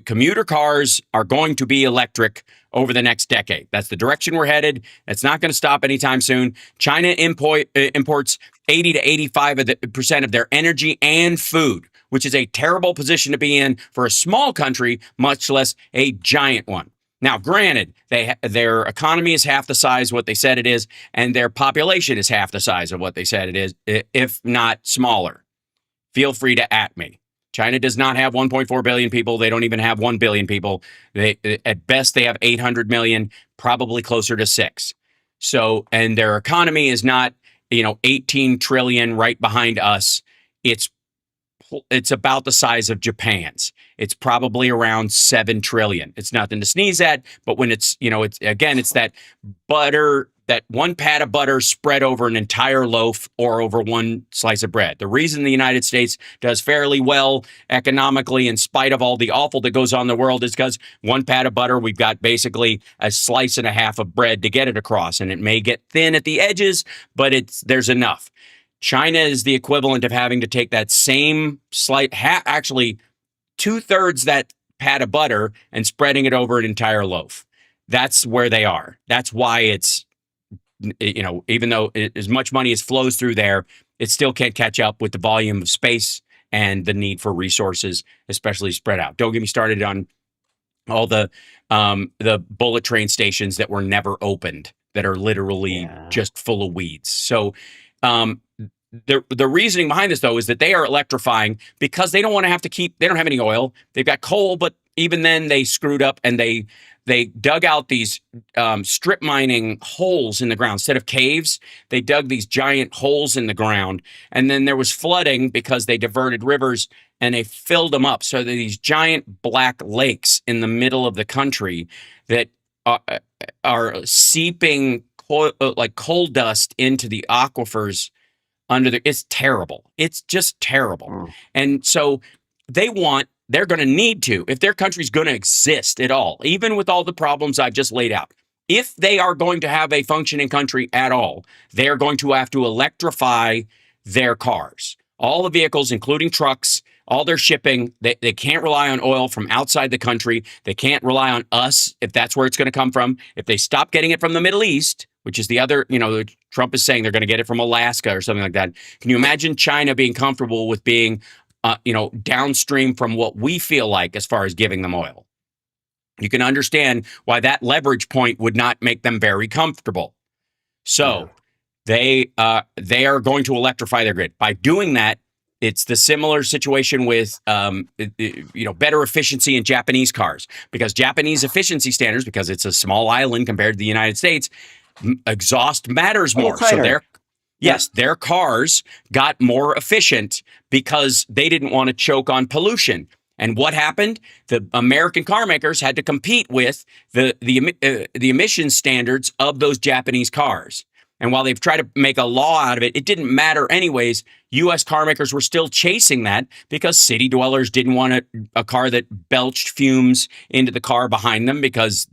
commuter cars are going to be electric over the next decade. That's the direction we're headed. It's not going to stop anytime soon. China imports 80 to 85% of their energy and food, which is a terrible position to be in for a small country, much less a giant one. Now, granted, their economy is half the size of what they said it is, and their population is half the size of what they said it is, if not smaller. Feel free to at me. China does not have 1.4 billion people. They don't even have 1 billion people. At best, they have 800 million, probably closer to 6. So, and their economy is not, 18 trillion right behind us. It's about the size of Japan's. It's probably around 7 trillion. It's nothing to sneeze at, but when it's that butter, that one pat of butter spread over an entire loaf or over one slice of bread. The reason the United States does fairly well economically, in spite of all the awful that goes on in the world, is because one pat of butter, we've got basically a slice and a half of bread to get it across. And it may get thin at the edges, but there's enough. China is the equivalent of having to take that same actually 2/3 that pat of butter and spreading it over an entire loaf. That's where they are. That's why it's, even though as much money as flows through there, it still can't catch up with the volume of space and the need for resources, especially spread out. Don't get me started on all the bullet train stations that were never opened that are literally just full of weeds. So the reasoning behind this, though, is that they are electrifying because they don't want to have to they don't have any oil. They've got coal, but even then they screwed up and they dug out these strip mining holes in the ground. Instead of caves, they dug these giant holes in the ground. And then there was flooding because they diverted rivers and they filled them up. So there are these giant black lakes in the middle of the country that are seeping like coal dust into the aquifers it's terrible. It's just terrible. And so they're going to need to, if their country's going to exist at all, even with all the problems I've just laid out, if they are going to have a functioning country at all, they're going to have to electrify their cars. All the vehicles, including trucks, all their shipping, they can't rely on oil from outside the country. They can't rely on us if that's where it's going to come from. If they stop getting it from the Middle East, which is the other, Trump is saying they're going to get it from Alaska or something like that. Can you imagine China being comfortable with being, downstream from what we feel like as far as giving them oil? You can understand why that leverage point would not make them very comfortable. So they are going to electrify their grid. By doing that, It's the similar situation with, better efficiency in Japanese cars, because Japanese efficiency standards, because it's a small island compared to the United States, exhaust matters more. So their cars got more efficient because they didn't want to choke on pollution. And what happened? The American car makers had to compete with the emission standards of those Japanese cars. And while they've tried to make a law out of it, it didn't matter anyways. U.S. car makers were still chasing that because city dwellers didn't want a car that belched fumes into the car behind them because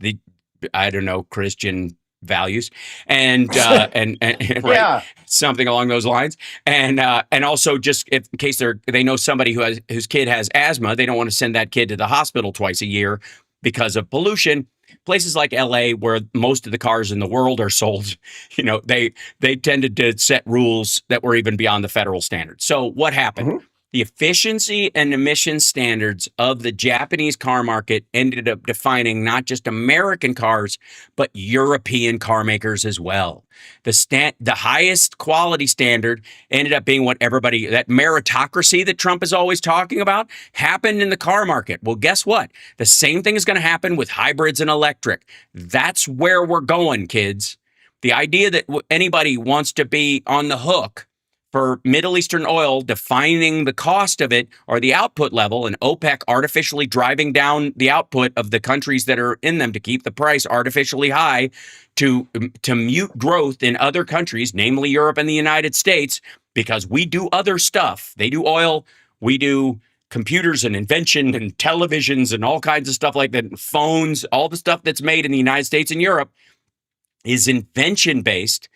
Christian values and right, something along those lines. And also, just in case they know somebody whose kid has asthma, they don't want to send that kid to the hospital twice a year because of pollution. Places like LA, where most of the cars in the world are sold, they tended to set rules that were even beyond the federal standards. So what happened? Mm-hmm. The efficiency and emission standards of the Japanese car market ended up defining not just American cars, but European car makers as well. The highest quality standard ended up being that meritocracy that Trump is always talking about happened in the car market. Well, guess what? The same thing is going to happen with hybrids and electric. That's where we're going, kids. The idea that anybody wants to be on the hook for Middle Eastern oil, defining the cost of it or the output level, and OPEC artificially driving down the output of the countries that are in them to keep the price artificially high to mute growth in other countries, namely Europe and the United States, because we do other stuff. They do oil, we do computers and invention and televisions and all kinds of stuff like that, phones, all the stuff that's made in the United States and Europe is invention-based.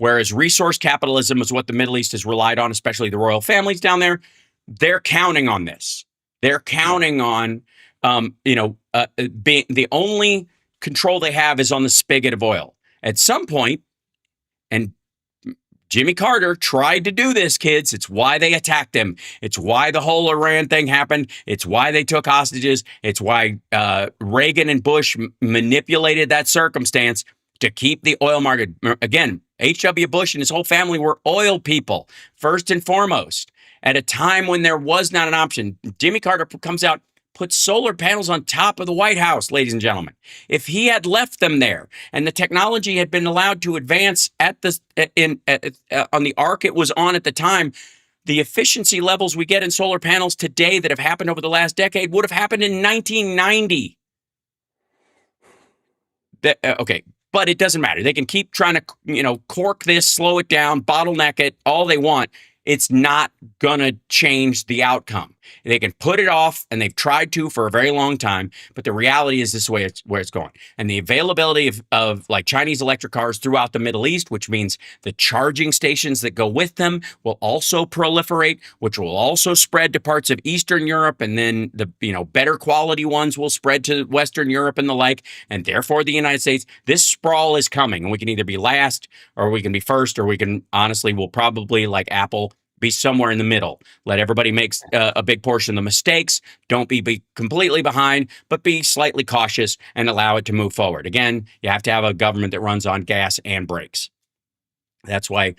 Whereas resource capitalism is what the Middle East has relied on, especially the royal families down there. They're counting on this. They're counting on, the only control they have is on the spigot of oil. At some point, and Jimmy Carter tried to do this, kids. It's why they attacked him. It's why the whole Iran thing happened. It's why they took hostages. It's why Reagan and Bush manipulated that circumstance to keep the oil market. Again, H.W. Bush and his whole family were oil people, first and foremost, at a time when there was not an option. Jimmy Carter comes out, puts solar panels on top of the White House, ladies and gentlemen. If he had left them there and the technology had been allowed to advance on the arc it was on at the time, the efficiency levels we get in solar panels today that have happened over the last decade would have happened in 1990. Okay. But it doesn't matter. They can keep trying to, cork this, slow it down, bottleneck it, all they want. It's not going to change the outcome. They can put it off, and they've tried to for a very long time, but the reality is this is where it's going. And the availability of like Chinese electric cars throughout the Middle East, which means the charging stations that go with them will also proliferate, which will also spread to parts of Eastern Europe, and then the better quality ones will spread to Western Europe and the like, and therefore the United States. This sprawl is coming, and we can either be last, or we can be first, or we'll probably, like Apple, be somewhere in the middle. Let everybody make a big portion of the mistakes. Don't be completely behind, but be slightly cautious and allow it to move forward. Again, you have to have a government that runs on gas and brakes. That's why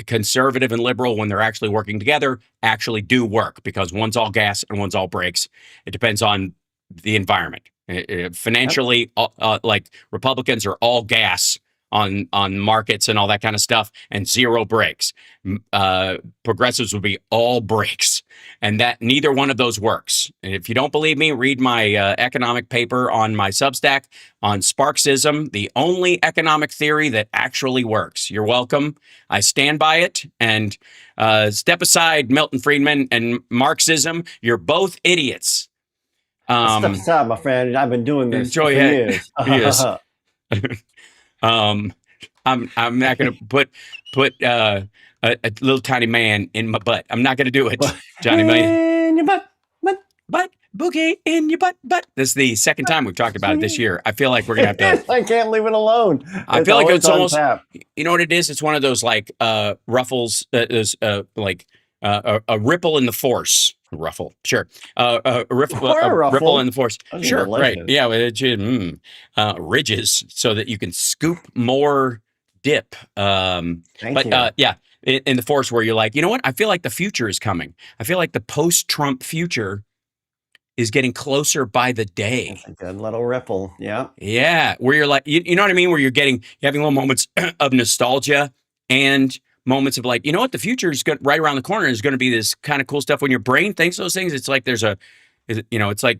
conservative and liberal, when they're actually working together, actually do work, because one's all gas and one's all brakes. It depends on the environment. Financially, like Republicans are all gas on markets and all that kind of stuff, and zero brakes. Progressives would be all brakes, and that neither one of those works. And if you don't believe me, read my economic paper on my Substack on Sparksism, the only economic theory that actually works. You're welcome. I stand by it. And step aside, Milton Friedman and Marxism. You're both idiots. Step aside, my friend. I've been doing this for years. Yes. I'm not going to put a little tiny man in my butt. I'm not going to do it, Johnny Million. In your butt, boogie in your butt. This is the second time we've talked about it this year. I feel like we're going to have to. I can't leave it alone. I feel like it's almost. You know what it is? It's one of those like ruffles. There's like a ripple in the force. Ruffle, sure. A ripple in the force. Sure, right. Yeah, ridges so that you can scoop more dip. Yeah, in the force where you're like, you know what? I feel like the future is coming. I feel like the post-Trump future is getting closer by the day. It's a good little ripple. Yeah. Yeah. Where you're like, you know what I mean? Where you're having little moments of nostalgia and moments of like, you know what? The future is right around the corner is going to be this kind of cool stuff. When your brain thinks those things, it's like it's like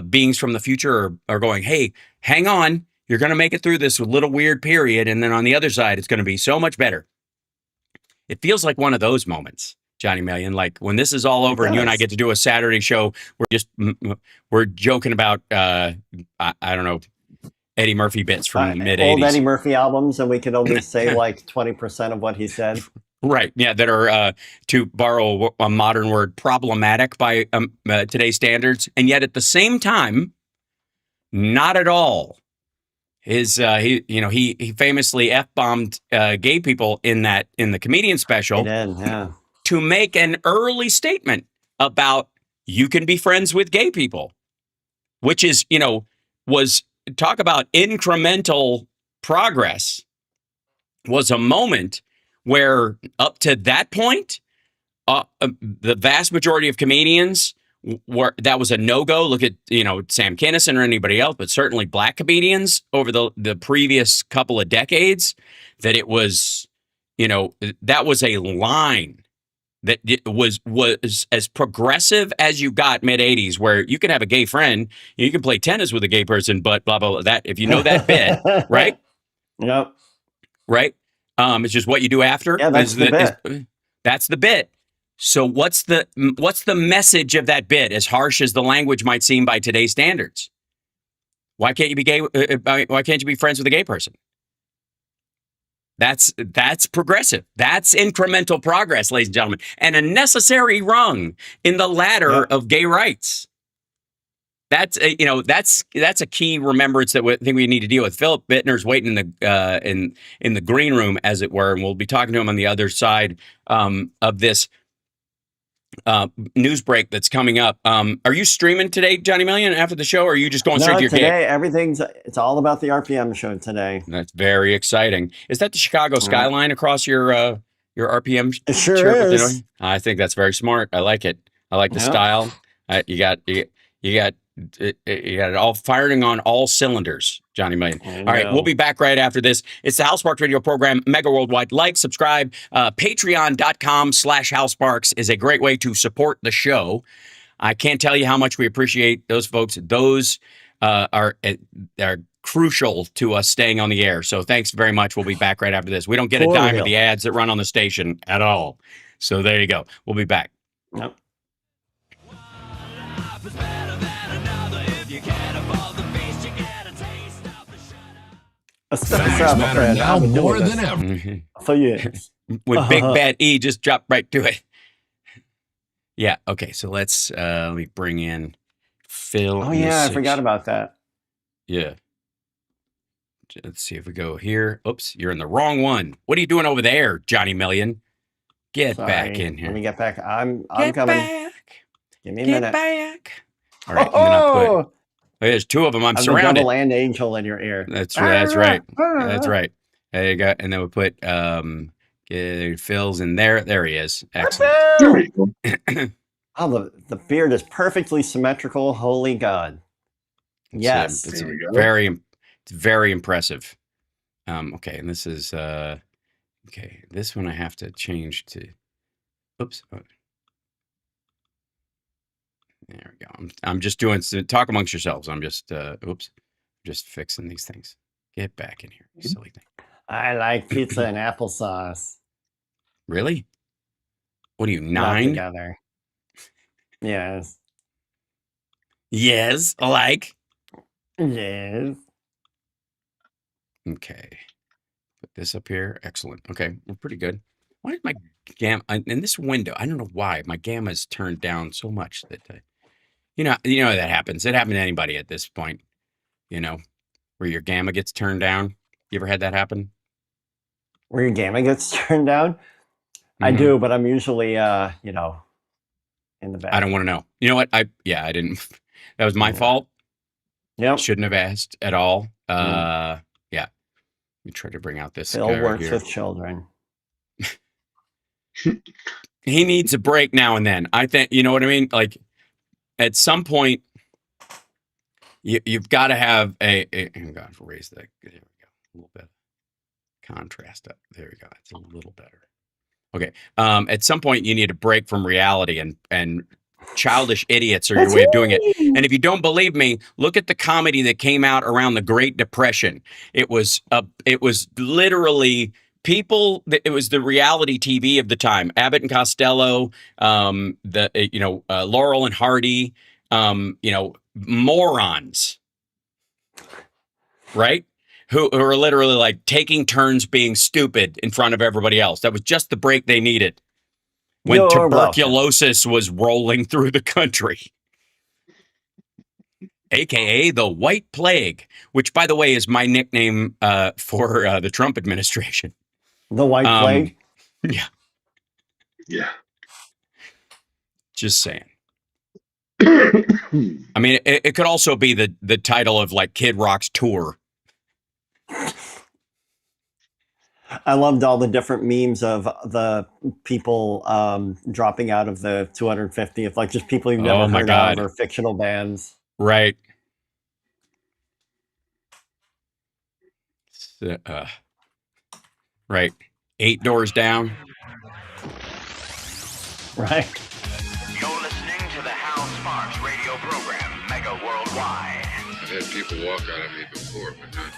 beings from the future are going, hey, hang on. You're going to make it through this little weird period. And then on the other side, it's going to be so much better. It feels like one of those moments, Johnny Million. Like when this is all over and you and I get to do a Saturday show, we're joking about, I don't know, Eddie Murphy bits from the mid 80s. Old Eddie Murphy albums, and we could only say like 20% of what he said. Right. Yeah. That are, to borrow a modern word, problematic by today's standards. And yet at the same time, not at all. He famously F-bombed gay people in the comedian special. He did, yeah. To make an early statement about you can be friends with gay people, which is, was talk about incremental progress, was a moment where up to that point, the vast majority of comedians that was a no-go. Look at, Sam Kinison or anybody else, but certainly black comedians over the previous couple of decades, that it was, that was a line that was as progressive as you got mid 80s, where you can have a gay friend, you can play tennis with a gay person, but blah, blah, blah. That, if you know that bit, right? Yep. Right. It's just what you do after. Yeah, that's the bit. That's the bit. So what's the message of that bit, as harsh as the language might seem by today's standards? Why can't you be gay? Why can't you be friends with a gay person? That's progressive. That's incremental progress, ladies and gentlemen, and a necessary rung in the ladder of gay rights. That's a key remembrance that I think we need to deal with. Philip Bittner's waiting in the green room, as it were, and we'll be talking to him on the other side of this news break that's coming up. Are you streaming today, Johnny Million, after the show, or are you just going straight to your today, gig? It's all about the RPM show today. That's very exciting. Is that the Chicago skyline across your RPM? It sure is. I think that's very smart. I like it. I like the style. You got it all firing on all cylinders, Johnny Million. All right, we'll be back right after this. It's the Houseparks radio program, Mega Worldwide. Like, subscribe. Patreon.com/Houseparks is a great way to support the show. I can't tell you how much we appreciate those folks. Those are crucial to us staying on the air. So thanks very much. We'll be back right after this. We don't get a dime of the ads that run on the station at all. So there you go. We'll be back. Yep. Facts matter now more than ever. For years. With Big Bad E, just drop right to it. Yeah. Okay. So let me bring in Phil. Oh yeah, I forgot about that. Yeah. Let's see if we go here. Oops, you're in the wrong one. What are you doing over there, Johnny Million? Get back in here. Let me get back. I'm get coming. Back. Give me a get minute. Back. All right. And then I'll put. There's two of them. I'm surrounded. Double and angel in your ear. That's right. That's right. There you go. And then we'll put Phil's in there. There he is. Excellent. Oh, the beard is perfectly symmetrical. Holy God. Yes. It's very impressive. Okay. And this is, okay. This one I have to change to, oops. There we go. I'm just doing, talk amongst yourselves. I'm just, just fixing these things. Get back in here, you silly thing. I like pizza and applesauce. Really? What are you, 9? Together. Yes. Yes, I like. Yes. Okay. Put this up here. Excellent. Okay, we're pretty good. Why is my gamma in this window? I don't know why my gamma is turned down so much that you know that happens. It happened to anybody at this point. Where your gamma gets turned down. You ever had that happen? Where your gamma gets turned down? Mm-hmm. I do, but I'm usually in the back. I don't want to know. You know what? I didn't. That was my fault. Yep. Shouldn't have asked at all. Yeah. Let me try to bring out this. Phil works with children. he needs a break now and then. I think, you know what I mean? Like, at some point, you've got to have oh God, raise that. There we go. A little bit. Contrast up. There we go. It's a little better. Okay. At some point, you need a break from reality, and childish idiots are your way of doing it. And if you don't believe me, look at the comedy that came out around the Great Depression. It was literally people. It was the reality TV of the time. Abbott and Costello, Laurel and Hardy, morons, right? Who are literally like taking turns being stupid in front of everybody else. That was just the break they needed when tuberculosis was rolling through the country. AKA the White Plague, which, by the way, is my nickname for the Trump administration. The White Plague? Yeah. Yeah. Just saying. I mean, it could also be the title of like Kid Rock's tour. I loved all the different memes of the people dropping out of the 250th, like just people you've never heard of or fictional bands. Right. Right. 8 doors down. Right. You're listening to the Hal Sparks radio program, Mega Worldwide. I've had people walk out of me before, but not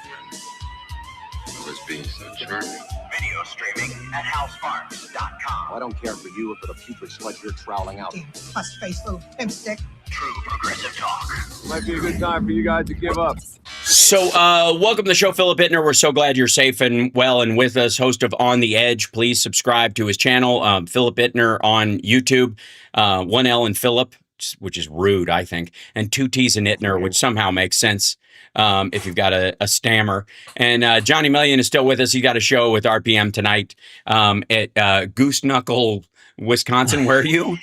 when I was being so charming. Video streaming at halsparks.com. I don't care for you or for the putrid sludge you're troweling out. Puss-faced little pimp stick. True progressive talk. Might be a good time for you guys to give up. So, welcome to the show, Philip Bittner. We're so glad you're safe and well and with us. Host of On the Edge. Please subscribe to his channel, Philip Bittner on YouTube. 1 L in Philip, which is rude, I think, and 2 T's in Ittner, which somehow makes sense if you've got a stammer. And Johnny Million is still with us. He got a show with RPM tonight at Goose Knuckle, Wisconsin. Where are you?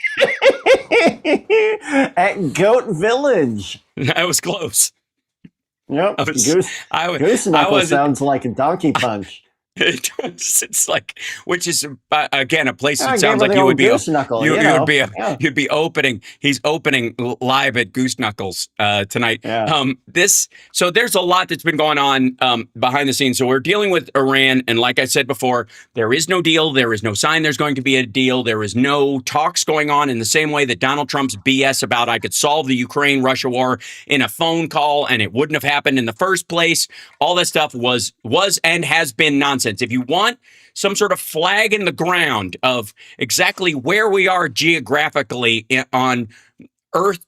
At Goat Village. That was close. Yep. Goose Knuckle sounds like a donkey punch. It's like, which is again a place that sounds like you would be you'd be opening. He's opening live at Goose Knuckles tonight. Yeah. So there's a lot that's been going on behind the scenes. So we're dealing with Iran, and like I said before, there is no deal. There is no sign there's going to be a deal. There is no talks going on in the same way that Donald Trump's BS about I could solve the Ukraine-Russia war in a phone call and it wouldn't have happened in the first place. All that stuff was and has been nonsense. If you want some sort of flag in the ground of exactly where we are geographically on Earth,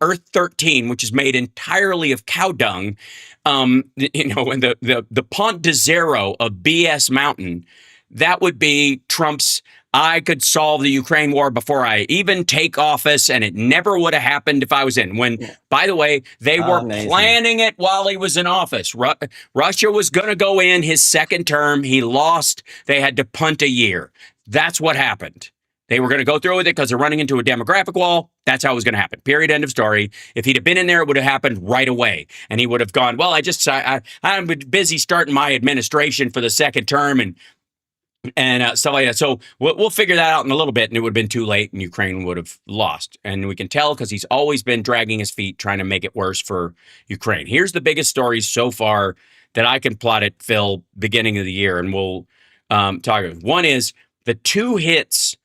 Earth 13, which is made entirely of cow dung, and the Pont de Zero of BS Mountain, that would be Trump's I could solve the Ukraine war before I even take office, and it never would have happened if I was in. When, by the way, they were planning it while he was in office. Russia was going to go in his second term. He lost. They had to punt a year. That's what happened. They were going to go through with it because they're running into a demographic wall. That's how it was going to happen. Period. End of story. If he'd have been in there, it would have happened right away. And he would have gone, well, I'm busy starting my administration for the second term and stuff like that. So we'll figure that out in a little bit, and it would have been too late, and Ukraine would have lost. And we can tell because he's always been dragging his feet, trying to make it worse for Ukraine. Here's the biggest stories so far that I can plot it, Phil, beginning of the year, and we'll talk about it. One is the 2 hits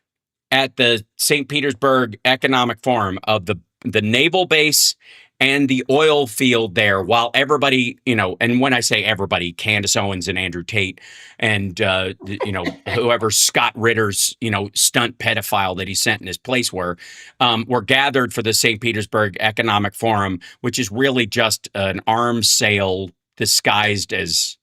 at the St. Petersburg Economic Forum of the naval base and the oil field there, while everybody, and when I say everybody, Candace Owens and Andrew Tate and, whoever Scott Ritter's, stunt pedophile that he sent in his place were gathered for the St. Petersburg Economic Forum, which is really just an arms sale disguised as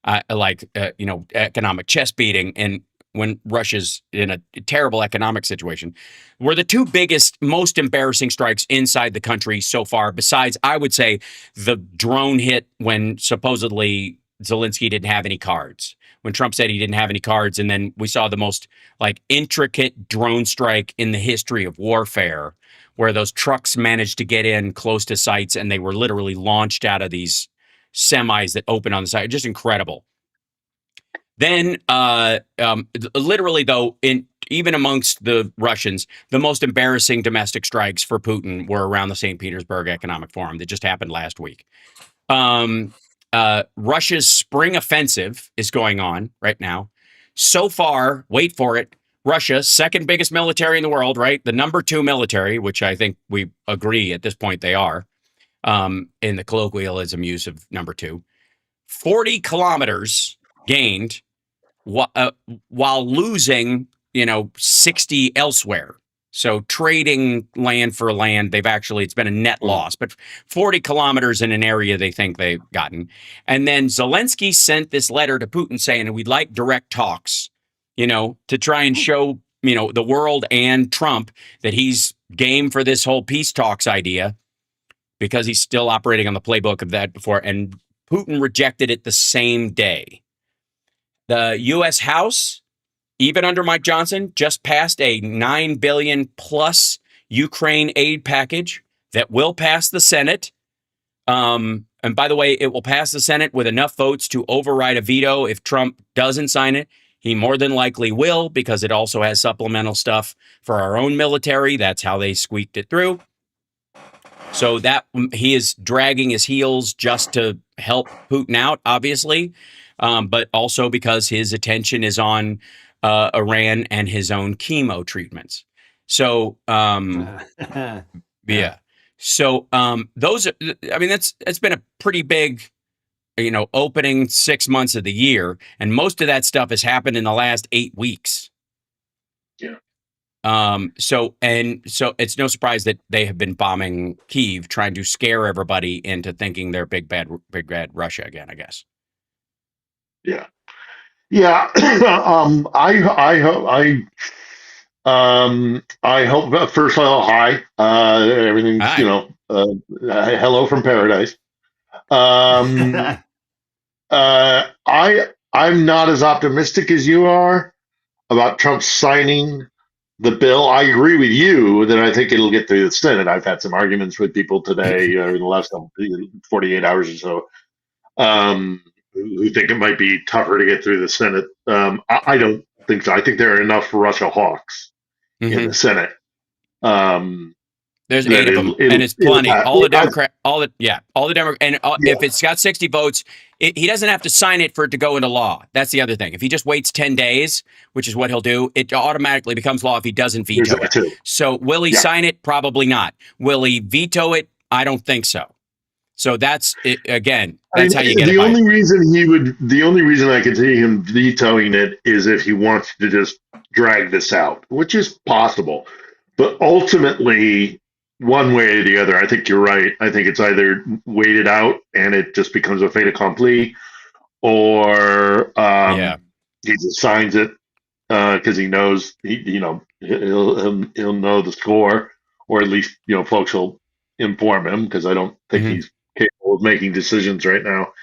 economic chess beating. And when Russia's in a terrible economic situation, were the 2 biggest, most embarrassing strikes inside the country so far, besides, I would say, the drone hit when supposedly Zelensky didn't have any cards. When Trump said he didn't have any cards, and then we saw the most intricate drone strike in the history of warfare, where those trucks managed to get in close to sites and they were literally launched out of these semis that open on the side. Just incredible. Then, literally, though, even amongst the Russians, the most embarrassing domestic strikes for Putin were around the St. Petersburg Economic Forum that just happened last week. Russia's spring offensive is going on right now. So far, wait for it, Russia, second biggest military in the world, right? The number 2 military, which I think we agree at this point they are, in the colloquialism use of number 2. 40 kilometers gained while losing, 60 elsewhere. So trading land for land, it's been a net loss, but 40 kilometers in an area they think they've gotten. And then Zelensky sent this letter to Putin saying, we'd like direct talks, to try and show, the world and Trump that he's game for this whole peace talks idea, because he's still operating on the playbook of that before. And Putin rejected it the same day. The U.S. House, even under Mike Johnson, just passed a $9 billion plus Ukraine aid package that will pass the Senate. And by the way, it will pass the Senate with enough votes to override a veto if Trump doesn't sign it. He more than likely will, because it also has supplemental stuff for our own military. That's how they squeaked it through. So that he is dragging his heels just to help Putin out, obviously, but also because his attention is on Iran and his own chemo treatments. So, yeah. So those are, that's been a pretty big, opening 6 months of the year, and most of that stuff has happened in the last 8 weeks. Yeah. So it's no surprise that they have been bombing Kyiv, trying to scare everybody into thinking they're big bad Russia again, I guess. Yeah. Yeah. I hope, first of all, hi. Everything's, hi. Hello from paradise. I'm not as optimistic as you are about Trump signing the bill. I agree with you that I think it'll get through the Senate. I've had some arguments with people today in the last 48 hours or so, who think it might be tougher to get through the Senate. I don't think so. I think there are enough Russia hawks in the Senate. There's 8 of them, and it's plenty. All the Democrat, and if it's got 60 votes, he doesn't have to sign it for it to go into law. That's the other thing. If he just waits 10 days, which is what he'll do, it automatically becomes law if he doesn't veto it. Too. So will he sign it? Probably not. Will he veto it? I don't think so. So that's it, again. That's how you get it. The only reason I could see him vetoing it is if he wants to just drag this out, which is possible. But ultimately, one way or the other, I think you're right. I think it's either waited out and it just becomes a fait accompli, or he just signs it because he knows he'll know the score, or at least folks will inform him, because I don't think he's capable of making decisions right now.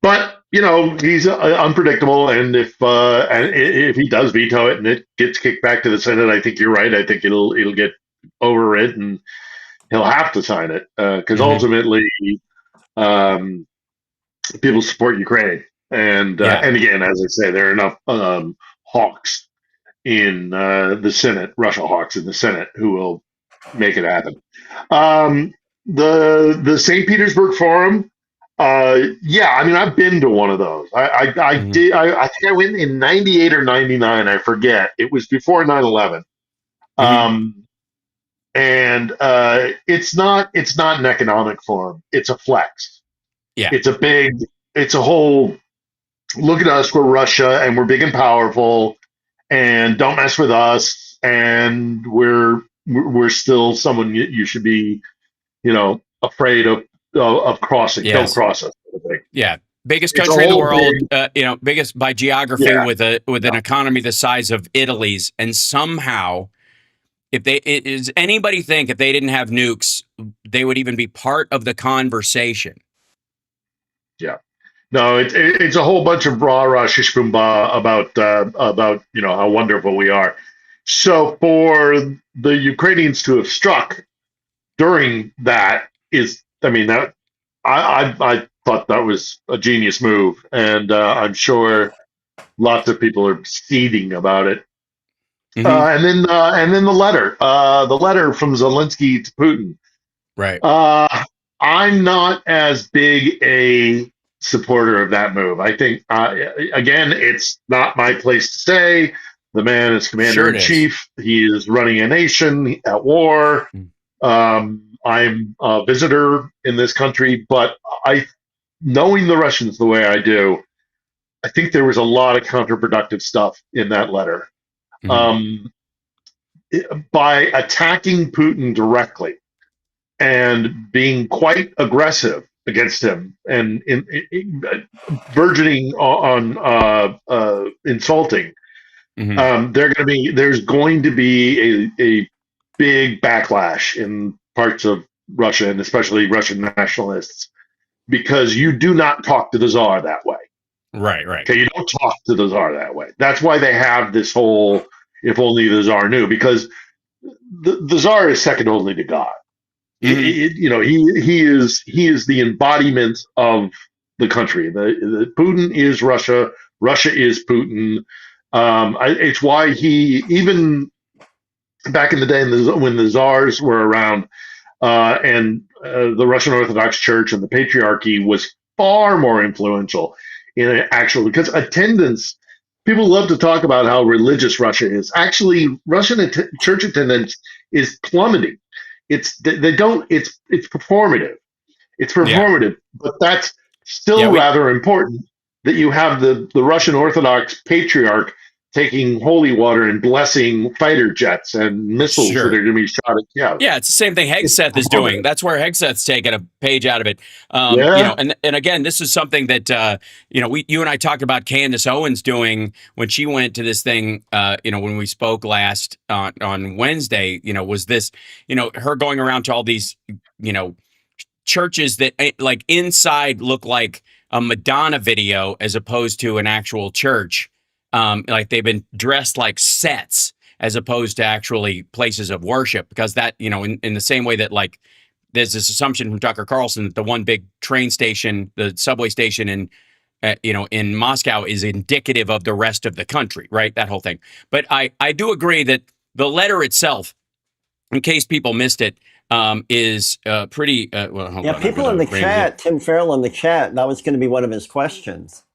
But he's unpredictable, and if he does veto it and it gets kicked back to the Senate, I think you're right. I think it'll get overridden, and he'll have to sign it, because ultimately, people support Ukraine, and again, as I say, there are enough hawks in the Senate, Russia hawks in the Senate, who will make it happen. The St. Petersburg Forum. I've been to one of those. I did. I think I went in 98 or 99. I forget. It was before 9/11. And it's not an economic forum. It's a flex. Yeah. It's a whole, look at us, we're Russia, and we're big and powerful, and don't mess with us, and we're still someone you should be, afraid of crossing. Yes. Don't cross us. Yeah. Biggest country in the world, biggest by geography, with an economy the size of Italy's, and somehow, does anybody think if they didn't have nukes, they would even be part of the conversation? Yeah. No, it's a whole bunch of rah-rah shishkumba about how wonderful we are. So for the Ukrainians to have struck during that I thought that was a genius move, and I'm sure Lots of people are seething about it. Mm-hmm. And then the letter from Zelensky to Putin. Right. I'm not as big a supporter of that move. I think, again, it's not my place to say. The man is commander in chief. He is running a nation at war. I'm a visitor in this country, but knowing the Russians the way I do, I think there was a lot of counterproductive stuff in that letter. By attacking Putin directly and being quite aggressive against him and verging on insulting, there's going to be a big backlash in parts of Russia, and especially Russian nationalists, because you do not talk to the Tsar that way. Right. Okay, you don't talk to the Tsar that way. That's why they have this whole "if only the Tsar knew," because the Tsar is second only to God. He is the embodiment of the country. The Putin is Russia. Russia is Putin. It's why he, even back in the day when the Tsars were around, and the Russian Orthodox Church and the Patriarchy was far more influential in because attendance. People love to talk about how religious Russia is. Actually, Russian church attendance is plummeting. It's performative. It's performative, but that's still rather important that you have the Russian Orthodox Patriarch taking holy water and blessing fighter jets and missiles that are going to be shot at Kiev. Yeah, it's the same thing Hegseth is doing. That's where Hegseth's taken a page out of it. And again, this is something that you and I talked about Candace Owens doing when she went to this thing. When we spoke last on Wednesday, was this her going around to all these churches that like inside look like a Madonna video as opposed to an actual church. Like they've been dressed like sets as opposed to actually places of worship, because that, in the same way that like there's this assumption from Tucker Carlson that the one big train station, the subway station in Moscow is indicative of the rest of the country, right? That whole thing. But I do agree that the letter itself, in case people missed it, is pretty people in the chat, Tim Farrell in the chat, that was going to be one of his questions.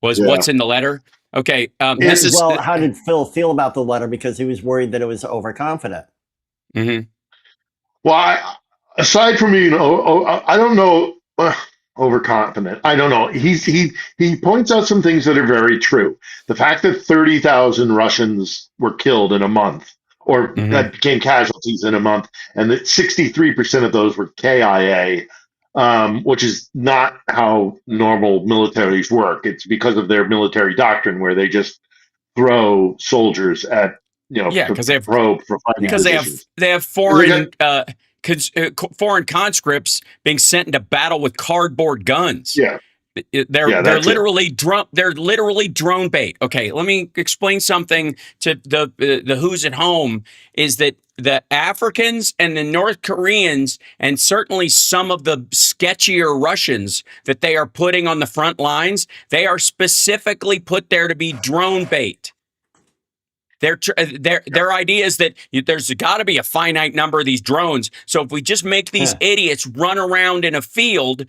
What's in the letter? Okay. How did Phil feel about the letter? Because he was worried that it was overconfident. Mm-hmm. Well, aside from I don't know, overconfident. I don't know. He points out some things that are very true. The fact that 30,000 Russians were killed in a month, or that became casualties in a month, and that 63% of those were KIA. Which is not how normal militaries work. It's because of their military doctrine, where they just throw soldiers at because they have probe for fighting positions. they have foreign foreign conscripts being sent into battle with cardboard guns. They're literally drone bait. Okay, let me explain something to the who's at home. Is that the Africans and the North Koreans, and certainly some of the sketchier Russians that they are putting on the front lines, they are specifically put there to be drone bait. Their idea is that there's got to be a finite number of these drones. So if we just make these idiots run around in a field,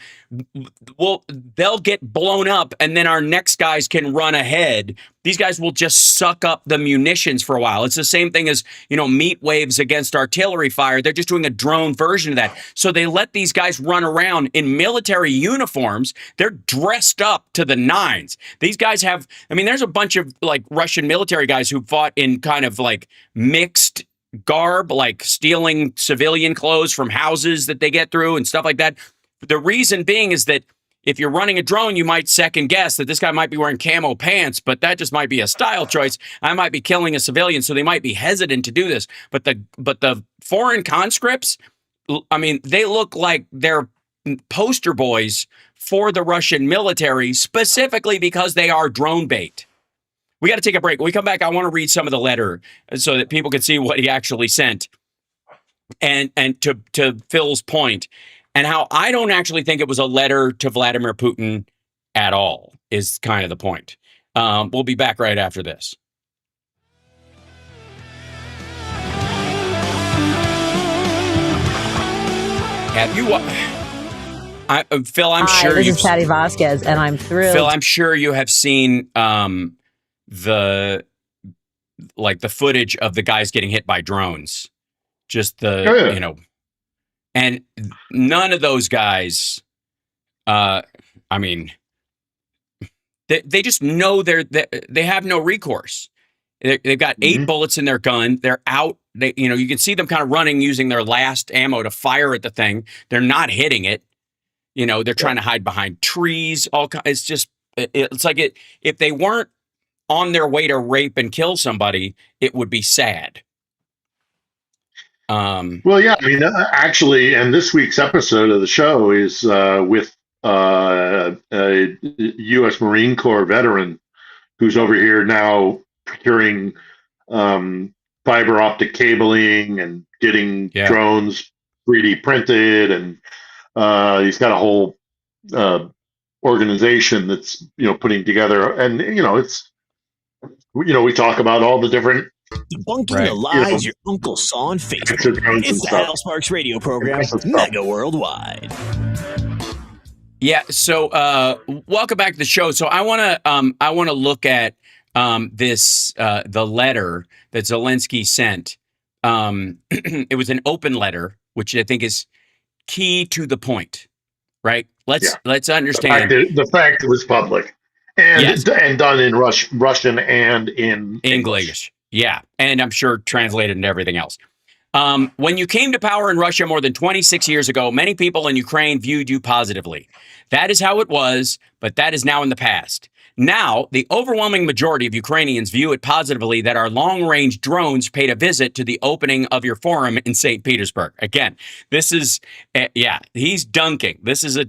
they'll get blown up, and then our next guys can run ahead. These guys will just suck up the munitions for a while. It's the same thing as, meat waves against artillery fire. They're just doing a drone version of that. So they let these guys run around in military uniforms. They're dressed up to the nines. These guys have, there's a bunch of like Russian military guys who fought in kind of like mixed garb, like stealing civilian clothes from houses that they get through and stuff like that. The reason being is that if you're running a drone, you might second guess that this guy might be wearing camo pants, but that just might be a style choice. I might be killing a civilian, so they might be hesitant to do this. But the foreign conscripts, they look like they're poster boys for the Russian military, specifically because they are drone bait. We got to take a break. When we come back, I want to read some of the letter so that people can see what he actually sent. And to Phil's point, and how I don't actually think it was a letter to Vladimir Putin at all is kind of the point. We'll be back right after this. Have you, Phil? I'm Hi, sure this you've. is Patty Vasquez, and I'm thrilled. Phil, I'm sure you have seen the footage of the guys getting hit by drones. Just and none of those guys. I mean, they just know they have no recourse. They've got 8 bullets in their gun. They're out. You can see them kind of running using their last ammo to fire at the thing. They're not hitting it. They're trying to hide behind trees. It's just, it's like if they weren't on their way to rape and kill somebody, it would be sad. Well, yeah, I mean, actually, and this week's episode of the show is with a U.S. Marine Corps veteran who's over here now procuring fiber optic cabling and getting drones 3D printed, and he's got a whole organization that's putting together, and it's we talk about all the different debunking the lies your uncle saw on Facebook. It's the Hal Sparks radio program, Mega Worldwide. Yeah. So, welcome back to the show. So, I want to look at this the letter that Zelensky sent. It was an open letter, which I think is key to the point. Right. Let's understand the fact it was public and done in Russian and in English. Yeah, and I'm sure translated into everything else. When you came to power in Russia more than 26 years ago, many people in Ukraine viewed you positively. That is how it was, but that is now in the past. Now, the overwhelming majority of Ukrainians view it positively that our long-range drones paid a visit to the opening of your forum in St. Petersburg. Again, this is, he's dunking. This is a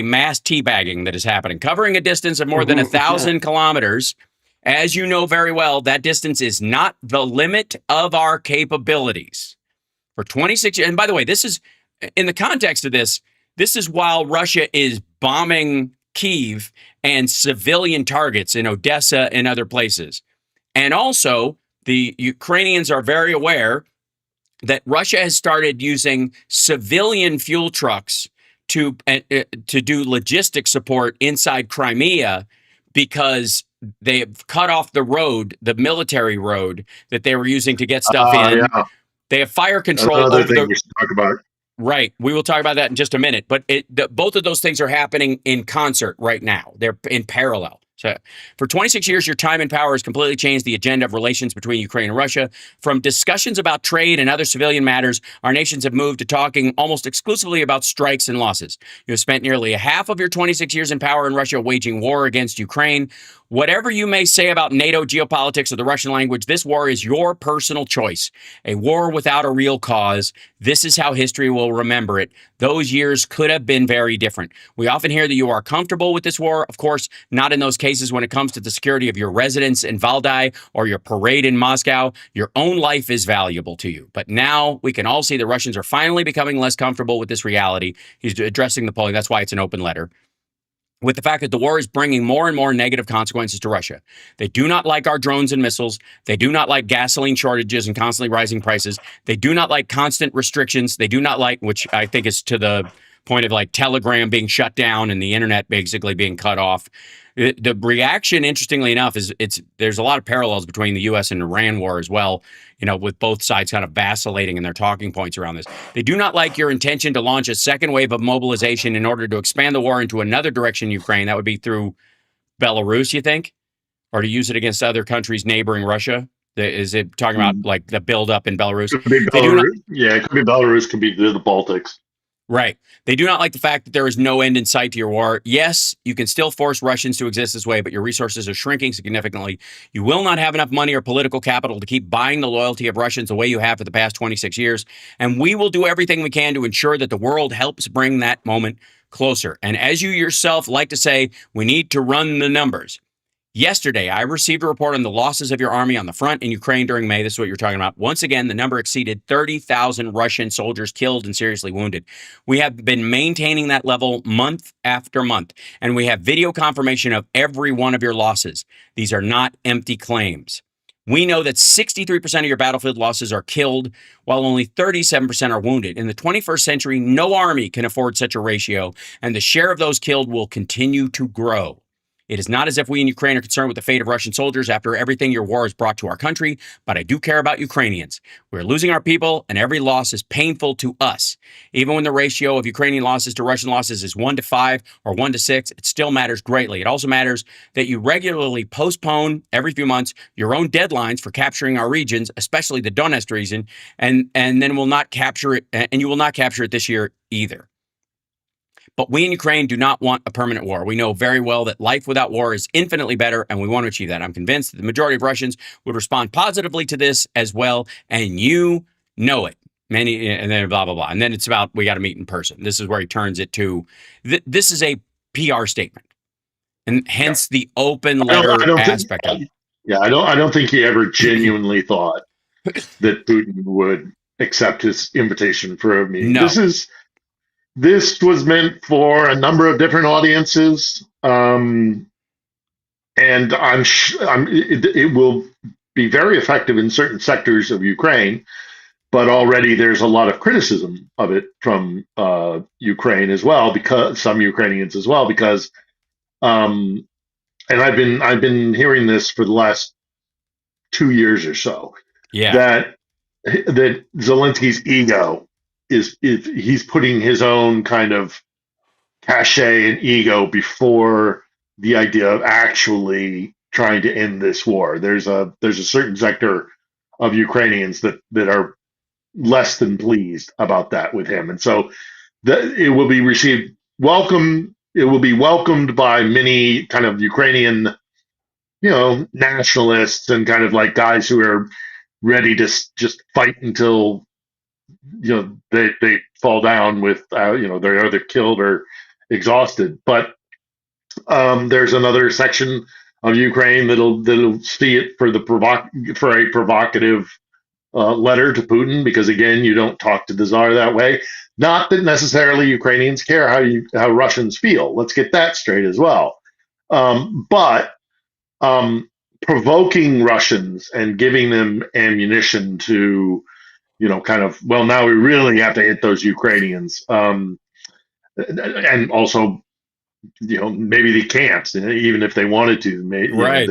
mass teabagging that is happening, covering a distance of more than 1,000 kilometers. As you know very well, that distance is not the limit of our capabilities. For 26 years, and by the way, this is, in the context of this is while Russia is bombing Kyiv and civilian targets in Odessa and other places. And also, the Ukrainians are very aware that Russia has started using civilian fuel trucks to do logistic support inside Crimea, because they have cut off the road, the military road that they were using to get stuff in. Yeah. They have fire control. Another thing we should talk about. Right. We will talk about that in just a minute. But both of those things are happening in concert right now. They're in parallel. So for 26 years, your time in power has completely changed the agenda of relations between Ukraine and Russia. From discussions about trade and other civilian matters, our nations have moved to talking almost exclusively about strikes and losses. You have spent nearly a half of your 26 years in power in Russia waging war against Ukraine. Whatever you may say about NATO, geopolitics, or the Russian language, this war is your personal choice. A war without a real cause. This is how history will remember it. Those years could have been very different. We often hear that you are comfortable with this war. Of course, not in those cases when it comes to the security of your residence in Valdai or your parade in Moscow. Your own life is valuable to you. But now we can all see the Russians are finally becoming less comfortable with this reality. He's addressing the polling. That's why it's an open letter. With the fact that the war is bringing more and more negative consequences to Russia. They do not like our drones and missiles. They do not like gasoline shortages and constantly rising prices. They do not like constant restrictions. They do not like, which I think is to the point of like Telegram being shut down and the internet basically being cut off. The reaction, interestingly enough, is there's a lot of parallels between the U.S. and Iran war as well, with both sides kind of vacillating in their talking points around this. They do not like your intention to launch a second wave of mobilization in order to expand the war into another direction in Ukraine. That would be through Belarus, you think? Or to use it against other countries neighboring Russia? Is it talking about like the buildup in Belarus? It could be Belarus. It could be Belarus, could be the Baltics. Right. They do not like the fact that there is no end in sight to your war. Yes, you can still force Russians to exist this way, but your resources are shrinking significantly. You will not have enough money or political capital to keep buying the loyalty of Russians the way you have for the past 26 years. And we will do everything we can to ensure that the world helps bring that moment closer. And as you yourself like to say, we need to run the numbers. Yesterday, I received a report on the losses of your army on the front in Ukraine during May. This is what you're talking about. Once again, the number exceeded 30,000 Russian soldiers killed and seriously wounded. We have been maintaining that level month after month, and we have video confirmation of every one of your losses. These are not empty claims. We know that 63% of your battlefield losses are killed, while only 37% are wounded. In the 21st century, no army can afford such a ratio, and the share of those killed will continue to grow. It is not as if we in Ukraine are concerned with the fate of Russian soldiers after everything your war has brought to our country, but I do care about Ukrainians. We're losing our people, and every loss is painful to us. Even when the ratio of Ukrainian losses to Russian losses is 1 to 5 or 1 to 6, it still matters greatly. It also matters that you regularly postpone every few months your own deadlines for capturing our regions, especially the Donetsk region, and then will not capture it, and you will not capture it this year either. But we in Ukraine do not want a permanent war. We know very well that life without war is infinitely better, and we want to achieve that. I'm convinced that the majority of Russians would respond positively to this as well, and you know it. Many, and then blah, blah, blah. And then it's about, we got to meet in person. This is where he turns it to, this is a PR statement, and hence the open letter aspect of it. Yeah, I don't think he ever genuinely thought that Putin would accept his invitation for a meeting. No. This was meant for a number of different audiences, and it will be very effective in certain sectors of Ukraine. But already there's a lot of criticism of it from Ukraine as well, because some Ukrainians as well, because and I've been hearing this for the last 2 years or so. Yeah, that Zelensky's ego is he's putting his own kind of cachet and ego before the idea of actually trying to end this war. There's a certain sector of Ukrainians that are less than pleased about that with him, and so it will be received welcome. It will be welcomed by many kind of Ukrainian, nationalists and kind of like guys who are ready to just fight until they fall down with they're either killed or exhausted. But there's another section of Ukraine that'll see it for a provocative letter to Putin, because again, you don't talk to the Tsar that way. Not that necessarily Ukrainians care how Russians feel. Let's get that straight as well. But provoking Russians and giving them ammunition to kind of, well, now we really have to hit those Ukrainians. And also, maybe they can't, even if they wanted to. Right.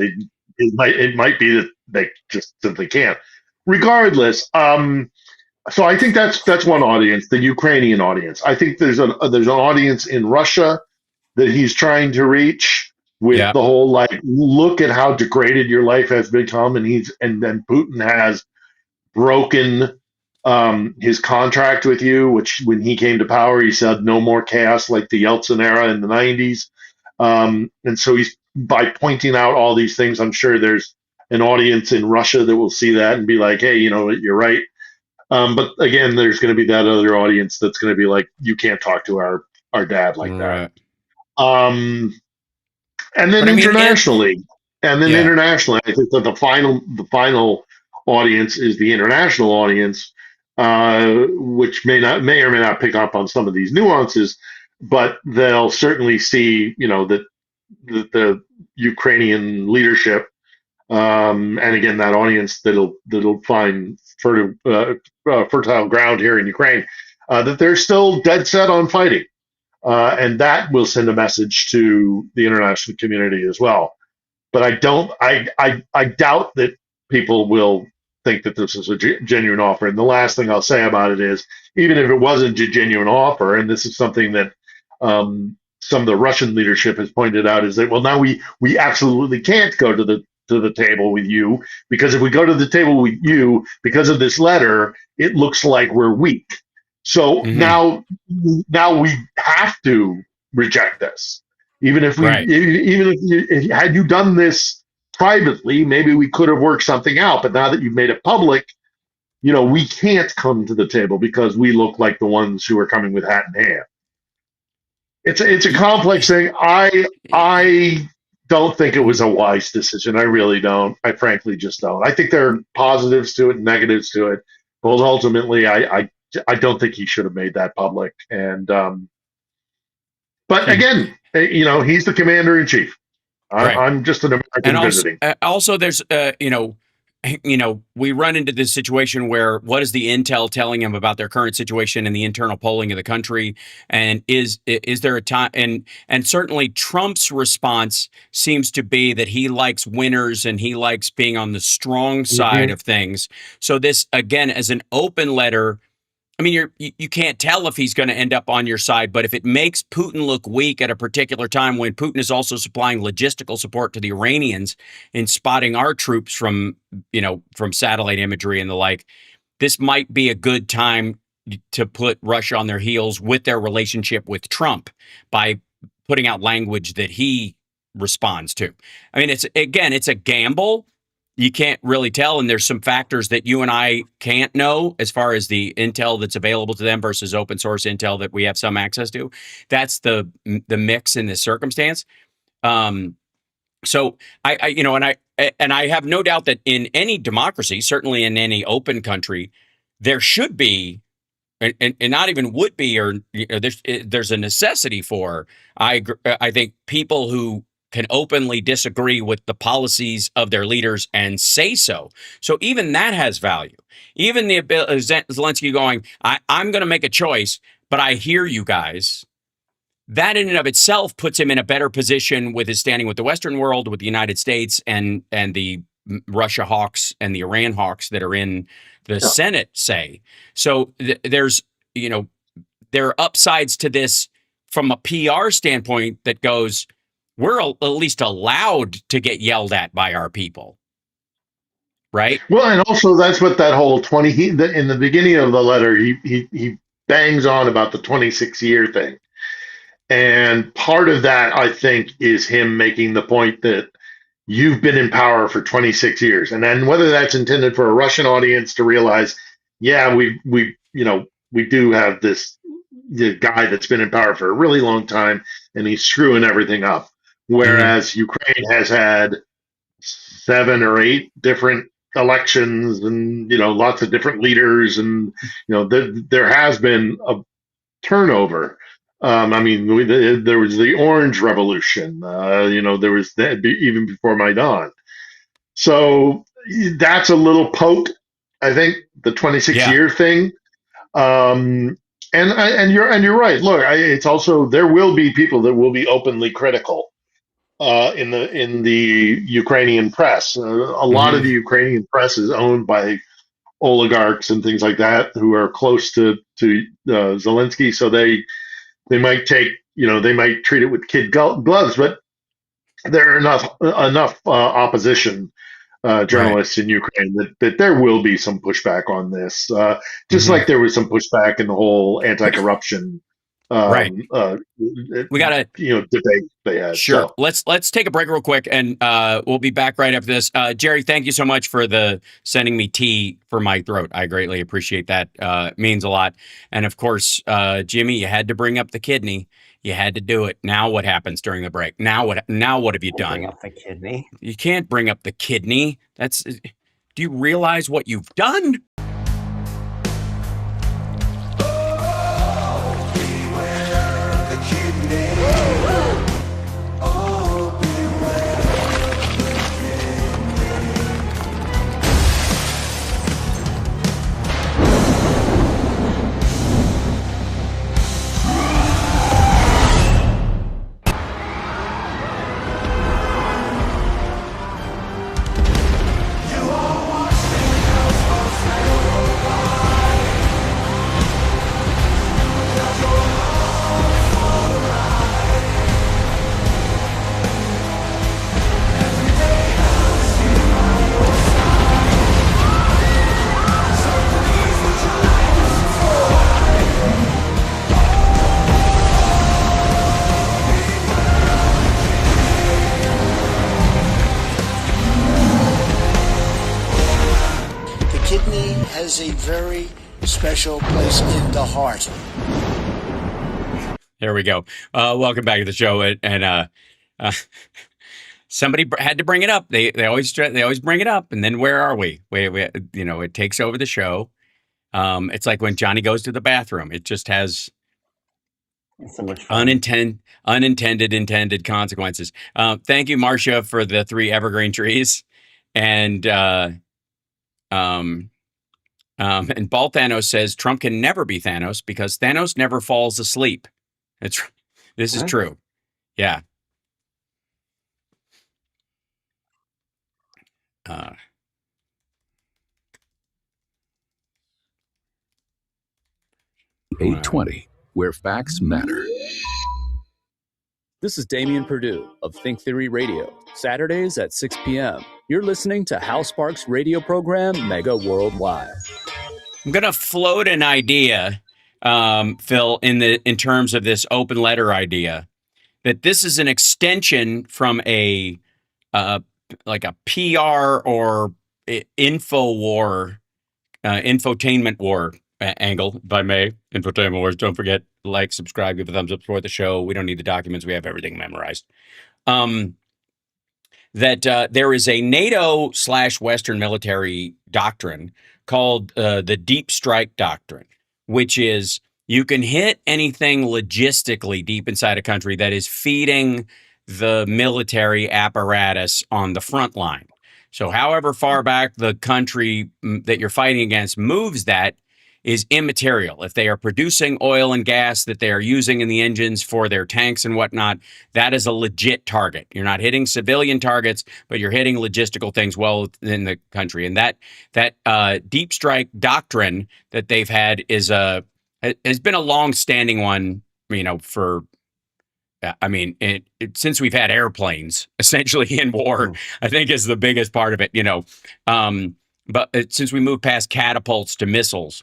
It might be that they just simply can't. Regardless, so I think that's one audience, the Ukrainian audience. I think there's an audience in Russia that he's trying to reach with the whole, like, look at how degraded your life has become, and then Putin has broken his contract with you, which when he came to power, he said no more chaos like the Yeltsin era in the 90s. And so he's, by pointing out all these things, I'm sure there's an audience in Russia that will see that and be like, hey, you're right. But again, there's going to be that other audience that's going to be like, you can't talk to our dad like that. And then internationally, I think that the final audience is the international audience, which may or may not pick up on some of these nuances, but they'll certainly see, that the Ukrainian leadership, and again, that audience that'll find fertile ground here in Ukraine, that they're still dead set on fighting. And that will send a message to the international community as well. But I doubt that people will think that this is a genuine offer. And the last thing I'll say about it is, even if it wasn't a genuine offer, and this is something that some of the Russian leadership has pointed out, is that, well, now we absolutely can't go to the table with you, because if we go to the table with you because of this letter, it looks like we're weak. So now we have to reject this. Even if had you done this privately, maybe we could have worked something out. But now that you've made it public, we can't come to the table because we look like the ones who are coming with hat in hand. It's a complex thing. I don't think it was a wise decision. I really don't. I frankly just don't. I think there are positives to it, negatives to it, but ultimately, I don't think he should have made that public. And but again, he's the commander in chief. I'm just an American visiting. Also, there's we run into this situation where what is the intel telling him about their current situation and the internal polling of the country, and is there a time? And certainly Trump's response seems to be that he likes winners and he likes being on the strong side of things. So this again, as an open letter. I mean, you can't tell if he's going to end up on your side, but if it makes Putin look weak at a particular time when Putin is also supplying logistical support to the Iranians in spotting our troops from satellite imagery and the like, this might be a good time to put Russia on their heels with their relationship with Trump by putting out language that he responds to. I mean, it's a gamble. You can't really tell, and there's some factors that you and I can't know as far as the intel that's available to them versus open source intel that we have some access to. That's the mix in this circumstance. So I have no doubt that in any democracy, certainly in any open country, there should be, and not even would be, or there's a necessity for. I think people who can openly disagree with the policies of their leaders and say so. So even that has value. Even the Zelensky going, I'm going to make a choice, but I hear you guys. That in and of itself puts him in a better position with his standing with the Western world, with the United States and the Russia hawks and the Iran hawks that are in the Senate, say. So there are upsides to this from a PR standpoint that goes, we're at least allowed to get yelled at by our people. Right. Well, and also that's what that whole in the beginning of the letter, he bangs on about the 26-year thing. And part of that, I think, is him making the point that you've been in power for 26 years. And then whether that's intended for a Russian audience to realize, yeah, we do have the guy that's been in power for a really long time and he's screwing everything up. Whereas Ukraine has had 7 or 8 different elections and, lots of different leaders. And, there has been a turnover. I mean, there was the Orange Revolution, there was that even before Maidan. So that's a little poke, I think, the 26-year thing. And you're right. Look, it's also, there will be people that will be openly critical in the Ukrainian press. A lot of the Ukrainian press is owned by oligarchs and things like that who are close to Zelensky. So they might take, they might treat it with kid gloves, but there are enough opposition journalists in Ukraine that there will be some pushback on this, just like there was some pushback in the whole anti-corruption we got to debate they had. Sure. So. Let's take a break real quick, and we'll be back right after this. Jerry, thank you so much for sending me tea for my throat. I greatly appreciate that. It means a lot. And of course, Jimmy, you had to bring up the kidney. You had to do it. Now what happens during the break? Now what have you done? Bring up the kidney. You can't bring up the kidney. Do you realize what you've done? A very special place in the heart. There we go. Welcome back to the show. And somebody had to bring it up. They always bring it up, and then where are we? We it takes over the show. It's like when Johnny goes to the bathroom. It just has so much fun. intended consequences. Thank you, Marcia, for the 3 evergreen trees, and Ball Thanos says Trump can never be Thanos because Thanos never falls asleep. This is true. Yeah. 820, where facts matter. This is Damian Perdue of Think Theory Radio. Saturdays at 6 p.m. You're listening to Hal Sparks' radio program, Mega Worldwide. I'm going to float an idea, Phil, in terms of this open letter idea, that this is an extension from a like a PR or info war, infotainment war angle, if I may. Infotainment wars. Don't forget, like, subscribe, give a thumbs up, support the show. We don't need the documents. We have everything memorized. That there is a NATO/Western military doctrine called the Deep Strike Doctrine, which is you can hit anything logistically deep inside a country that is feeding the military apparatus on the front line. So however far back the country that you're fighting against moves, that is immaterial. If they are producing oil and gas that they are using in the engines for their tanks and whatnot, that is a legit target. You're not hitting civilian targets, but you're hitting logistical things well in the country. And that deep strike doctrine that they've had has been a long-standing one, for since we've had airplanes, essentially in war, I think is the biggest part of it, but since we moved past catapults to missiles.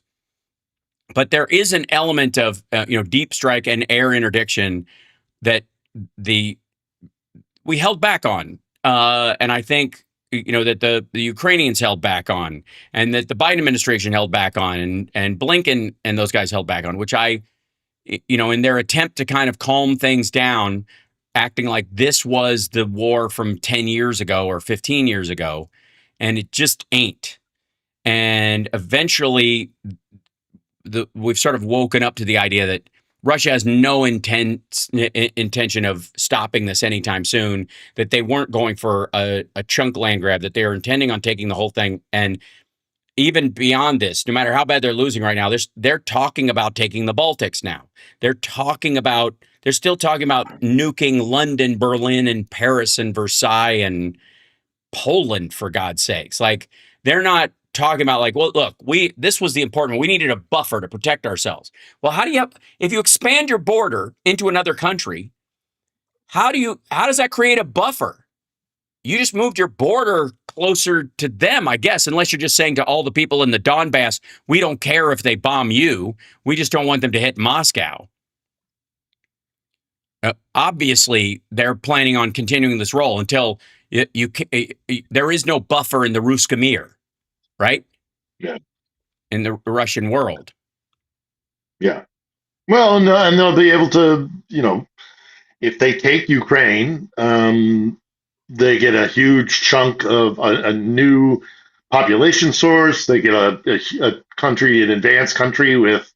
But there is an element of deep strike and air interdiction that we held back on, and I think that the Ukrainians held back on, and that the Biden administration held back on, and Blinken and those guys held back on, which in their attempt to kind of calm things down, acting like this was the war from 10 years ago or 15 years ago, and it just ain't. And eventually, we've sort of woken up to the idea that Russia has no intention of stopping this anytime soon, that they weren't going for a chunk land grab, that they are intending on taking the whole thing. And even beyond this, no matter how bad they're losing right now, they're talking about taking the Baltics now. They're still talking about nuking London, Berlin, and Paris, and Versailles, and Poland, for God's sakes. Like, they're not talking about like, well, look, this was the important one. We needed a buffer to protect ourselves. Well, if you expand your border into another country, how does that create a buffer? You just moved your border closer to them, I guess, unless you're just saying to all the people in the Donbass, we don't care if they bomb you. We just don't want them to hit Moscow. Obviously, they're planning on continuing this role until there is no buffer in the Ruska Mir. Right? Yeah. In the Russian world. Yeah. Well, no, and they'll be able to, if they take Ukraine, they get a huge chunk of a new population source. They get a country, an advanced country with,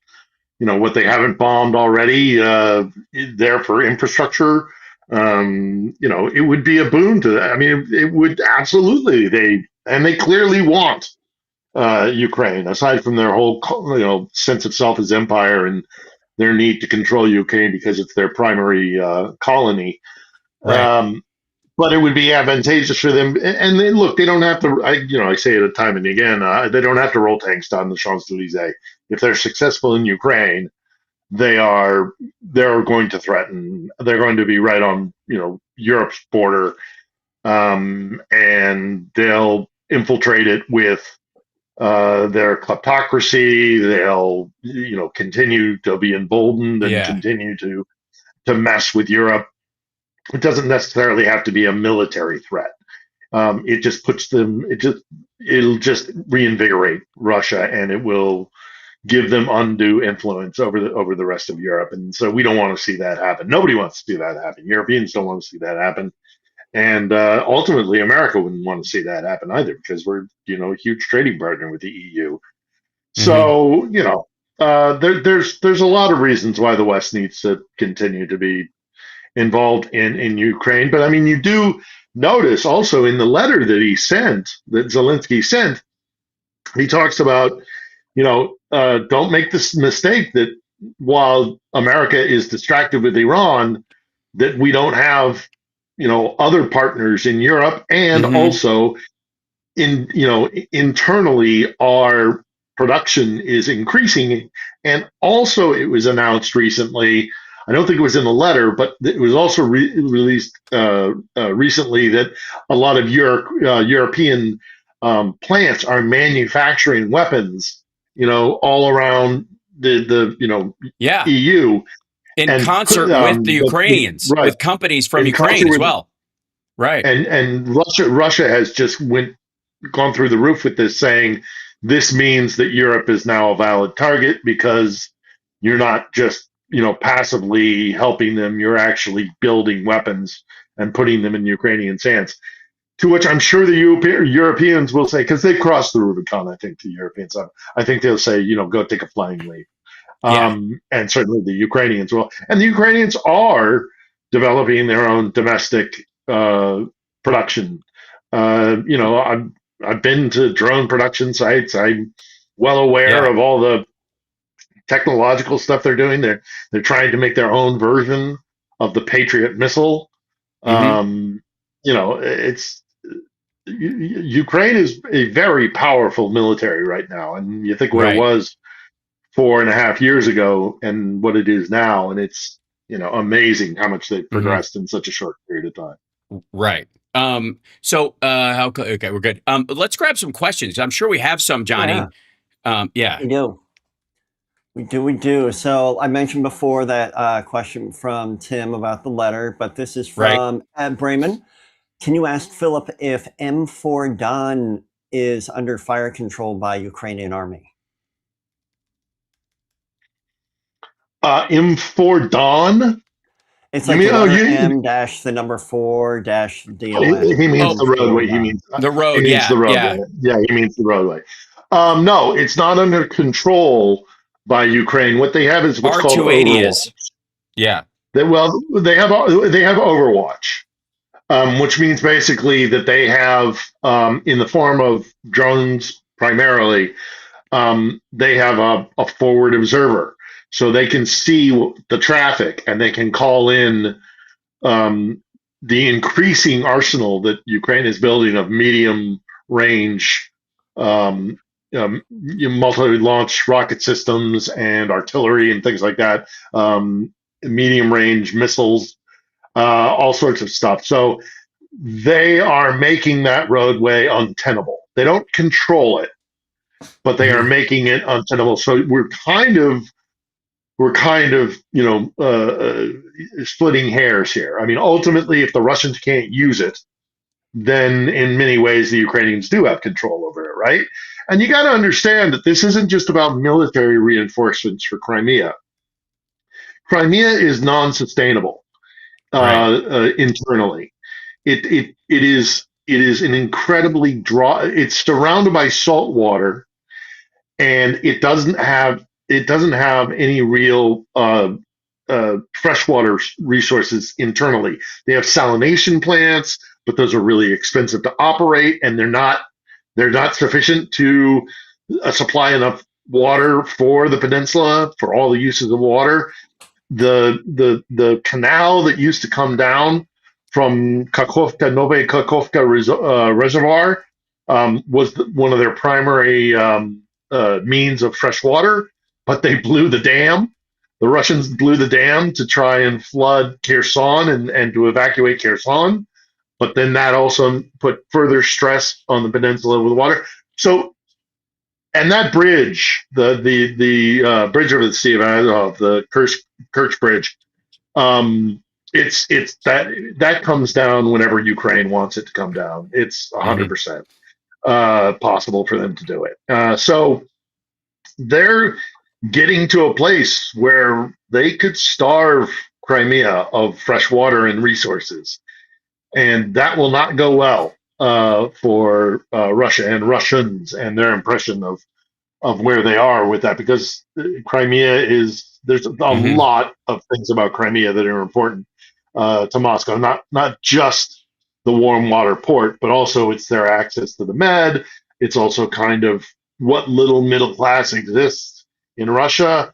what they haven't bombed already there for infrastructure. It would be a boon to that. I mean, it would absolutely. They clearly want Ukraine, aside from their whole, sense of self as empire and their need to control Ukraine because it's their primary colony. Right. But it would be advantageous for them. And then, look, they don't have to. I say it time and again. They don't have to roll tanks down the Champs-Élysées. If they're successful in Ukraine, they're going to threaten. They're going to be right on, Europe's border, and they'll infiltrate it with their kleptocracy. They'll, continue to be emboldened and continue to mess with Europe. It doesn't necessarily have to be a military threat. It just puts them. It'll just reinvigorate Russia, and it will give them undue influence over the rest of Europe. And so we don't want to see that happen. Nobody wants to see that happen. Europeans don't want to see that happen. And ultimately, America wouldn't want to see that happen either, because we're, a huge trading partner with the EU. So, there's a lot of reasons why the West needs to continue to be involved in Ukraine. But I mean, you do notice also in the letter that Zelensky sent, he talks about, don't make this mistake that while America is distracted with Iran, that we don't have, other partners in Europe, and also internally our production is increasing. And also it was announced recently, I don't think it was in the letter, but it was also released recently, that a lot of European plants are manufacturing weapons, all around the EU. In And concert with the Ukrainians, right, with companies from in Ukraine concert as with, well. Right. And Russia has just gone through the roof with this, saying this means that Europe is now a valid target, because you're not just, passively helping them, you're actually building weapons and putting them in Ukrainian hands. To which I'm sure the Europeans will say, because they crossed the Rubicon, I think, the Europeans, I think they'll say, go take a flying leap. And certainly the Ukrainians will. And the Ukrainians are developing their own domestic production. I've been to drone production sites. I'm well aware of all the technological stuff they're doing. They're trying to make their own version of the Patriot missile. It's Ukraine is a very powerful military right now, and you think what it was 4.5 years ago and what it is now, and it's amazing how much they've progressed in such a short period of time. Right. Okay, we're good. Let's grab some questions. I'm sure we have some, Johnny. We do. So I mentioned before that question from Tim about the letter, but this is from Ed Bremen. Can you ask Philip if M4 Don is under fire control by Ukrainian army? M4 Don? It's like M dash the number 4 dash DON. He means the roadway. He means the road. He means the roadway. Yeah, he means the roadway. No, it's not under control by Ukraine. What they have is what's called Overwatch. Yeah. They have Overwatch, which means basically that they have, in the form of drones primarily, they have a forward observer. So they can see the traffic, and they can call in the increasing arsenal that Ukraine is building of medium range multi-launch rocket systems and artillery and things like that, medium range missiles, all sorts of stuff. So they are making that roadway untenable. They don't control it, but they are making it untenable. So we're kind of splitting hairs here. I mean, ultimately, if the Russians can't use it, then in many ways the Ukrainians do have control over it, right? And you got to understand that this isn't just about military reinforcements for Crimea. Crimea is non-sustainable internally. It is an incredibly it's surrounded by salt water, and it doesn't have any real freshwater resources internally. They have salination plants, but those are really expensive to operate, and they're not sufficient to supply enough water for the peninsula for all the uses of water. The canal that used to come down from Nove Kakhovka Reservoir was one of their primary means of fresh water, but they blew the dam. The Russians blew the dam to try and flood Kherson and to evacuate Kherson, but then that also put further stress on the peninsula with water. So, and that bridge, the bridge over the Sea of Azov, the Kerch Bridge, it's that comes down whenever Ukraine wants it to come down. It's 100% possible for them to do it. So they're getting to a place where they could starve Crimea of fresh water and resources. and that will not go well for Russia and Russians and their impression of where they are with that, because Crimea is, there's a lot of things about Crimea that are important to Moscow, not just the warm water port, but also it's their access to the Med. It's also kind of what little middle class exists in Russia.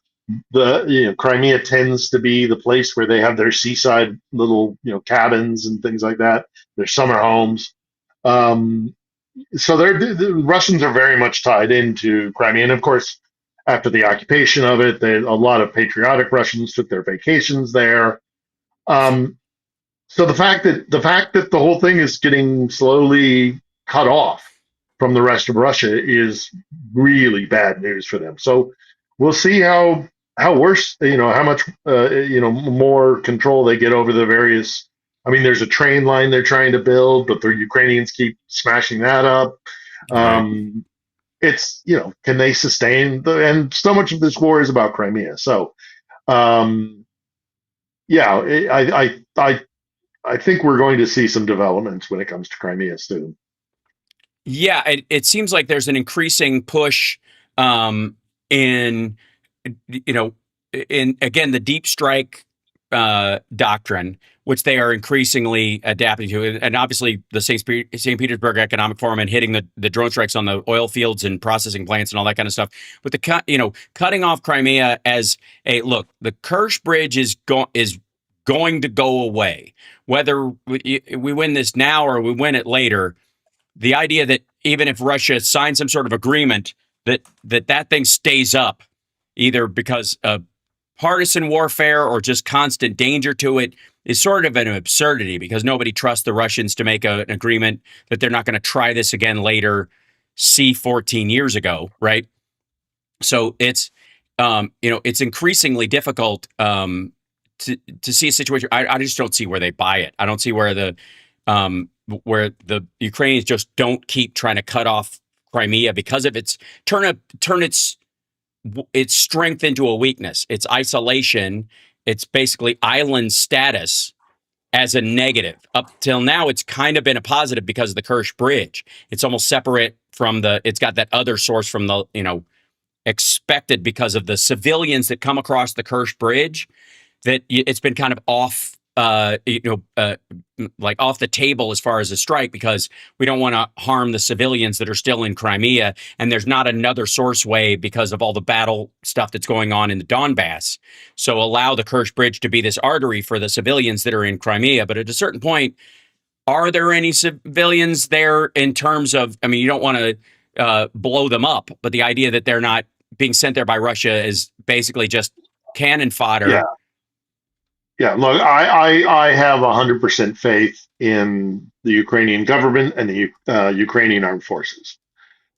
Crimea tends to be the place where they have their seaside little cabins and things like that, their summer homes. So the Russians are very much tied into Crimea, and of course, after the occupation of it, a lot of patriotic Russians took their vacations there. So the fact that the whole thing is getting slowly cut off from the rest of Russia is really bad news for them. So we'll see how worse, how much more control they get over the various. I mean, there's a train line they're trying to build, but the Ukrainians keep smashing that up. It's can they sustain and so much of this war is about Crimea. So I think we're going to see some developments when it comes to Crimea soon. Yeah, it seems like there's an increasing push in again the deep strike doctrine, which they are increasingly adapting to, and obviously the St. Petersburg Economic Forum and hitting the drone strikes on the oil fields and processing plants and all that kind of stuff. But cutting off Crimea as a look, the Kerch Bridge is going to go away, whether we win this now or we win it later. The idea that even if Russia signs some sort of agreement, that thing stays up, either because of partisan warfare or just constant danger to it, is sort of an absurdity, because nobody trusts the Russians to make an agreement that they're not going to try this again later. 14 years ago, right? So it's it's increasingly difficult to see a situation. I just don't see where they buy it. I don't see where the Ukrainians just don't keep trying to cut off Crimea because of its turn its strength into a weakness, its isolation, its basically island status as a negative. Up till now, it's kind of been a positive because of the Kerch Bridge. It's almost separate from it's got that other source from the, expected because of the civilians that come across the Kerch Bridge, that it's been kind of off, like off the table as far as a strike, because we don't want to harm the civilians that are still in Crimea. And there's not another source way because of all the battle stuff that's going on in the Donbass. So allow the Kerch Bridge to be this artery for the civilians that are in Crimea. But at a certain point, are there any civilians there in terms of, I mean, you don't want to blow them up, but the idea that they're not being sent there by Russia is basically just cannon fodder. Yeah. Yeah, look, I have 100% faith in the Ukrainian government and the Ukrainian armed forces.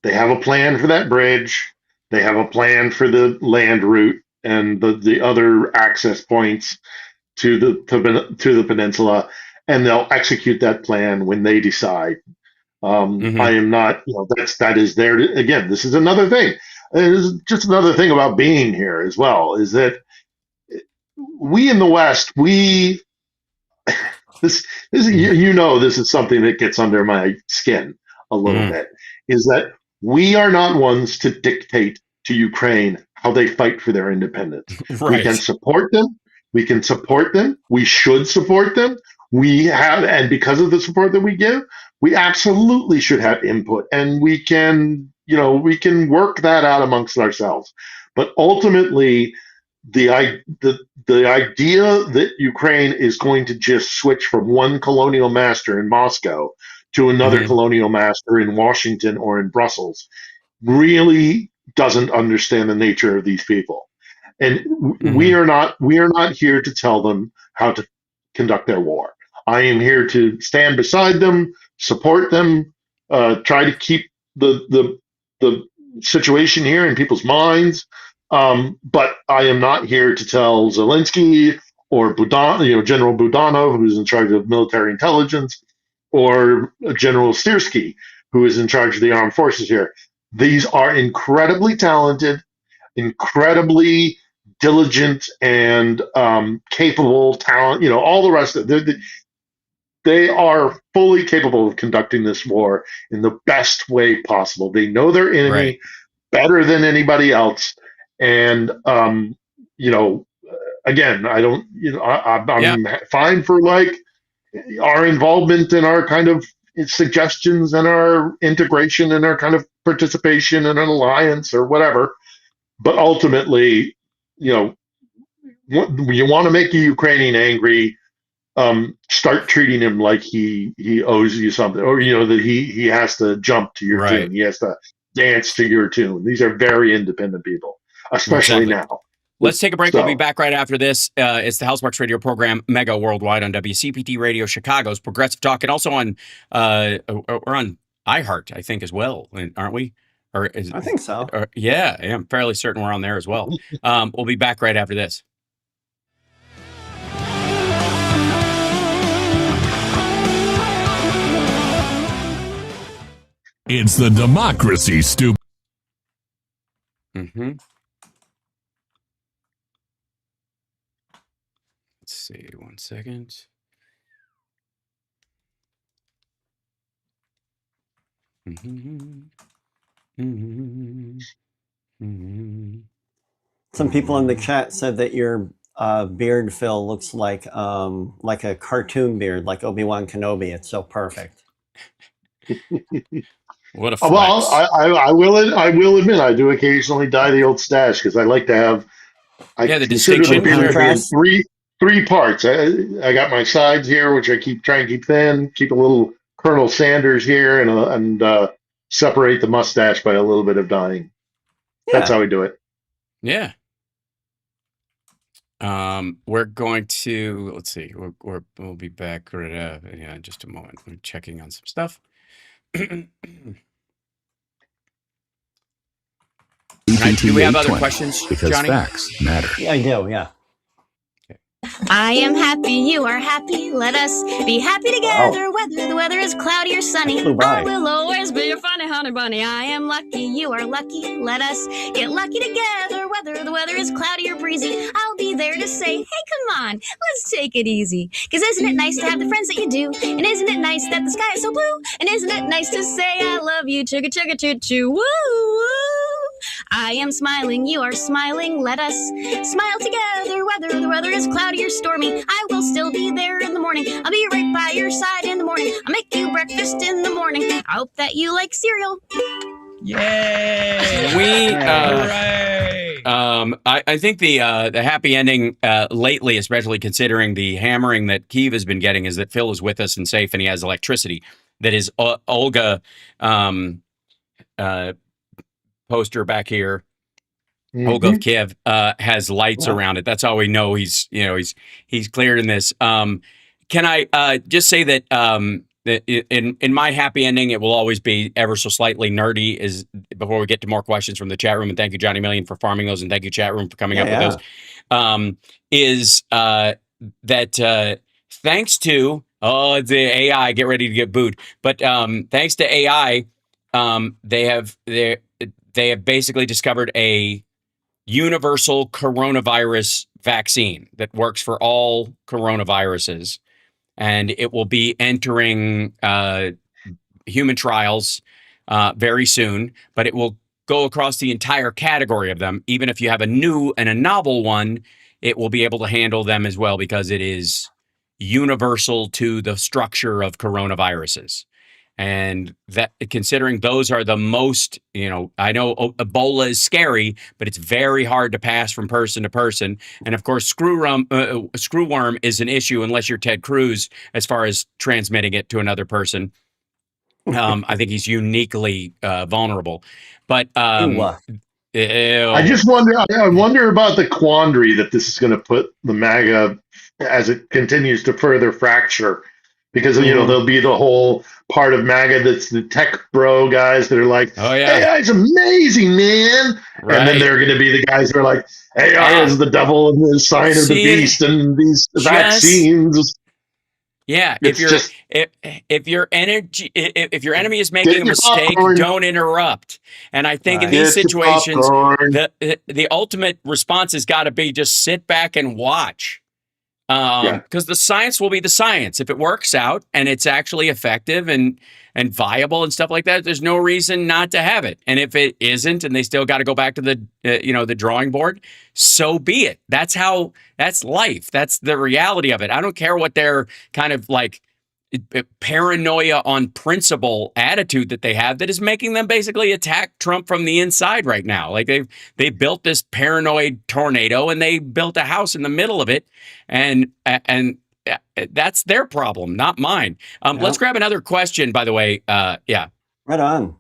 They have a plan for that bridge. They have a plan for the land route and the other access points to the peninsula, and they'll execute that plan when they decide. I am not, that is there. Again, this is another thing. This is just another thing about being here as well, is that we in the West, this is something that gets under my skin a little bit, is that we are not ones to dictate to Ukraine how they fight for their independence. Right. We can support them. We should support them. And because of the support that we give, we absolutely should have input, and we can work that out amongst ourselves. But ultimately, the idea that Ukraine is going to just switch from one colonial master in Moscow to another colonial master in Washington or in Brussels really doesn't understand the nature of these people. And we are not here to tell them how to conduct their war. I am here to stand beside them, support them, try to keep the situation here in people's minds. But I am not here to tell Zelensky or General Budanov, who's in charge of military intelligence, or General Stirsky, who is in charge of the armed forces here. These are incredibly talented, incredibly diligent, and capable talent. All the rest of it. they are fully capable of conducting this war in the best way possible. They know their enemy better than anybody else, and you know, again, I don't, you know, I'm fine for like our involvement in our kind of suggestions and our integration and our kind of participation in an alliance or whatever. But ultimately, you know, you want to make the Ukrainian angry, start treating him like he owes you something, or you know that he has to jump to your tune, he has to dance to your tune. These are very independent people, especially now. Let's take a break. So, We'll be back right after this. It's the Housemarks radio program, Mega Worldwide, on WCPT Radio, Chicago's Progressive Talk, and also on we're on iHeart, I think, as well, aren't we? I think so. Yeah, I'm fairly certain we're on there as well. We'll be back right after this. It's the democracy, stupid. Mm-hmm. Let's see, 1 second. Some people in the chat said that your beard, Phil, looks like a cartoon beard, like Obi-Wan Kenobi. It's so perfect. What a flex. Well, I will admit I do occasionally dye the old stash because I like to have. I the consider distinction. the beard to be in three parts. I got my sides here, which I try and keep thin, keep a little Colonel Sanders here, and separate the mustache by a little bit of dyeing. Yeah. That's how we do it. Yeah. We're going to, let's see, we'll be back in just a moment. We're checking on some stuff. Do we have other questions, because Johnny? facts matter. Yeah, I do, yeah. I am happy, you are happy. Let us be happy together. Whether the weather is cloudy or sunny, I will always be your funny honey bunny. I am lucky, you are lucky. Let us get lucky together. Whether the weather is cloudy or breezy, I'll be there to say, hey, come on, let's take it easy. Cause isn't it nice to have the friends that you do? And isn't it nice that the sky is so blue? And isn't it nice to say I love you? Chugga chugga choo choo, woo woo. I am smiling, you are smiling. Let us smile together. Whether the weather is cloudy or stormy, I will still be there in the morning. I'll be right by your side in the morning. I'll make you breakfast in the morning. I hope that you like cereal. Yay! I think the happy ending lately, especially considering the hammering that Kiev has been getting, is that Phil is with us and safe and he has electricity. That is Olga poster back here. Olga of Kiev has lights around it. That's how we know he's cleared in this. Can I just say that in my happy ending, it will always be ever so slightly nerdy. Is before we get to more questions from the chat room, and thank you, Johnny Million, for farming those, and thank you, chat room, for coming up with those. That thanks to the AI, get ready to get booed. But thanks to AI, they have basically discovered a universal coronavirus vaccine that works for all coronaviruses, and it will be entering human trials very soon, but it will go across the entire category of them. Even if you have a new and a novel one, it will be able to handle them as well because it is universal to the structure of coronaviruses. And that, considering those are the most, I know Ebola is scary, but it's very hard to pass from person to person. And of course, screwworm is an issue unless you're Ted Cruz as far as transmitting it to another person. I think he's uniquely vulnerable. But I just wonder. I wonder about the quandary that this is going to put the MAGA as it continues to further fracture. Because, there'll be the whole part of MAGA that's the tech bro guys that are like, AI is amazing, man. Right. And then there are going to be the guys who are like, AI is the devil and the sign of the beast and these vaccines. Yeah, if your enemy is making a mistake, don't interrupt. And I think in these situations, the ultimate response has got to be just sit back and watch. Because the science will be the science. If it works out and it's actually effective and viable and stuff like that, there's no reason not to have it. And if it isn't, and they still got to go back to the the drawing board, so be it. That's life. That's the reality of it. I don't care what their kind of like paranoia on principle attitude that they have that is making them basically attack Trump from the inside right now. Like they built this paranoid tornado and they built a house in the middle of it, and that's their problem, not mine. Let's grab another question, by the way. Yeah. Right on.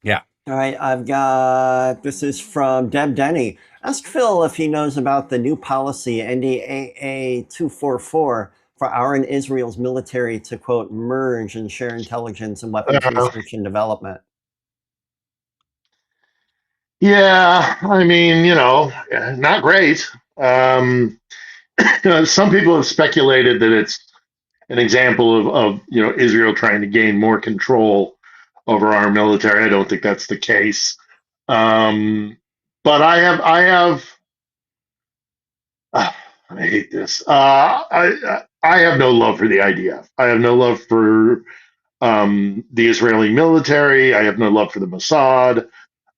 Yeah. All right, I've got, this is from Deb Denny. Ask Phil if he knows about the new policy, NDAA 244, for our and Israel's military to, quote, merge and share intelligence and weapons research and development. Yeah, I mean, not great. Some people have speculated that it's an example of Israel trying to gain more control over our military. I don't think that's the case. But I hate this. I have no love for the IDF. I have no love for the Israeli military. I have no love for the Mossad.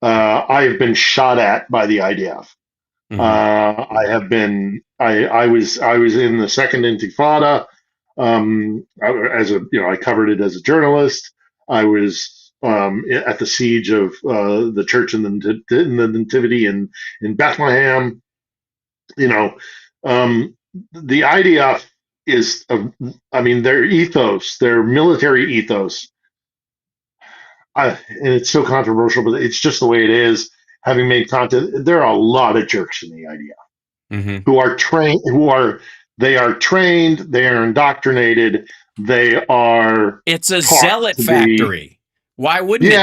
I have been shot at by the IDF. I was in the second Intifada. I covered it as a journalist. I was at the siege of the church in the Nativity in Bethlehem. The IDF is, their ethos, their military ethos, and it's so controversial, but it's just the way it is. Having made content, there are a lot of jerks in the IDF who are trained, they are trained, they are indoctrinated, they are. It's a zealot factory. Why wouldn't it be?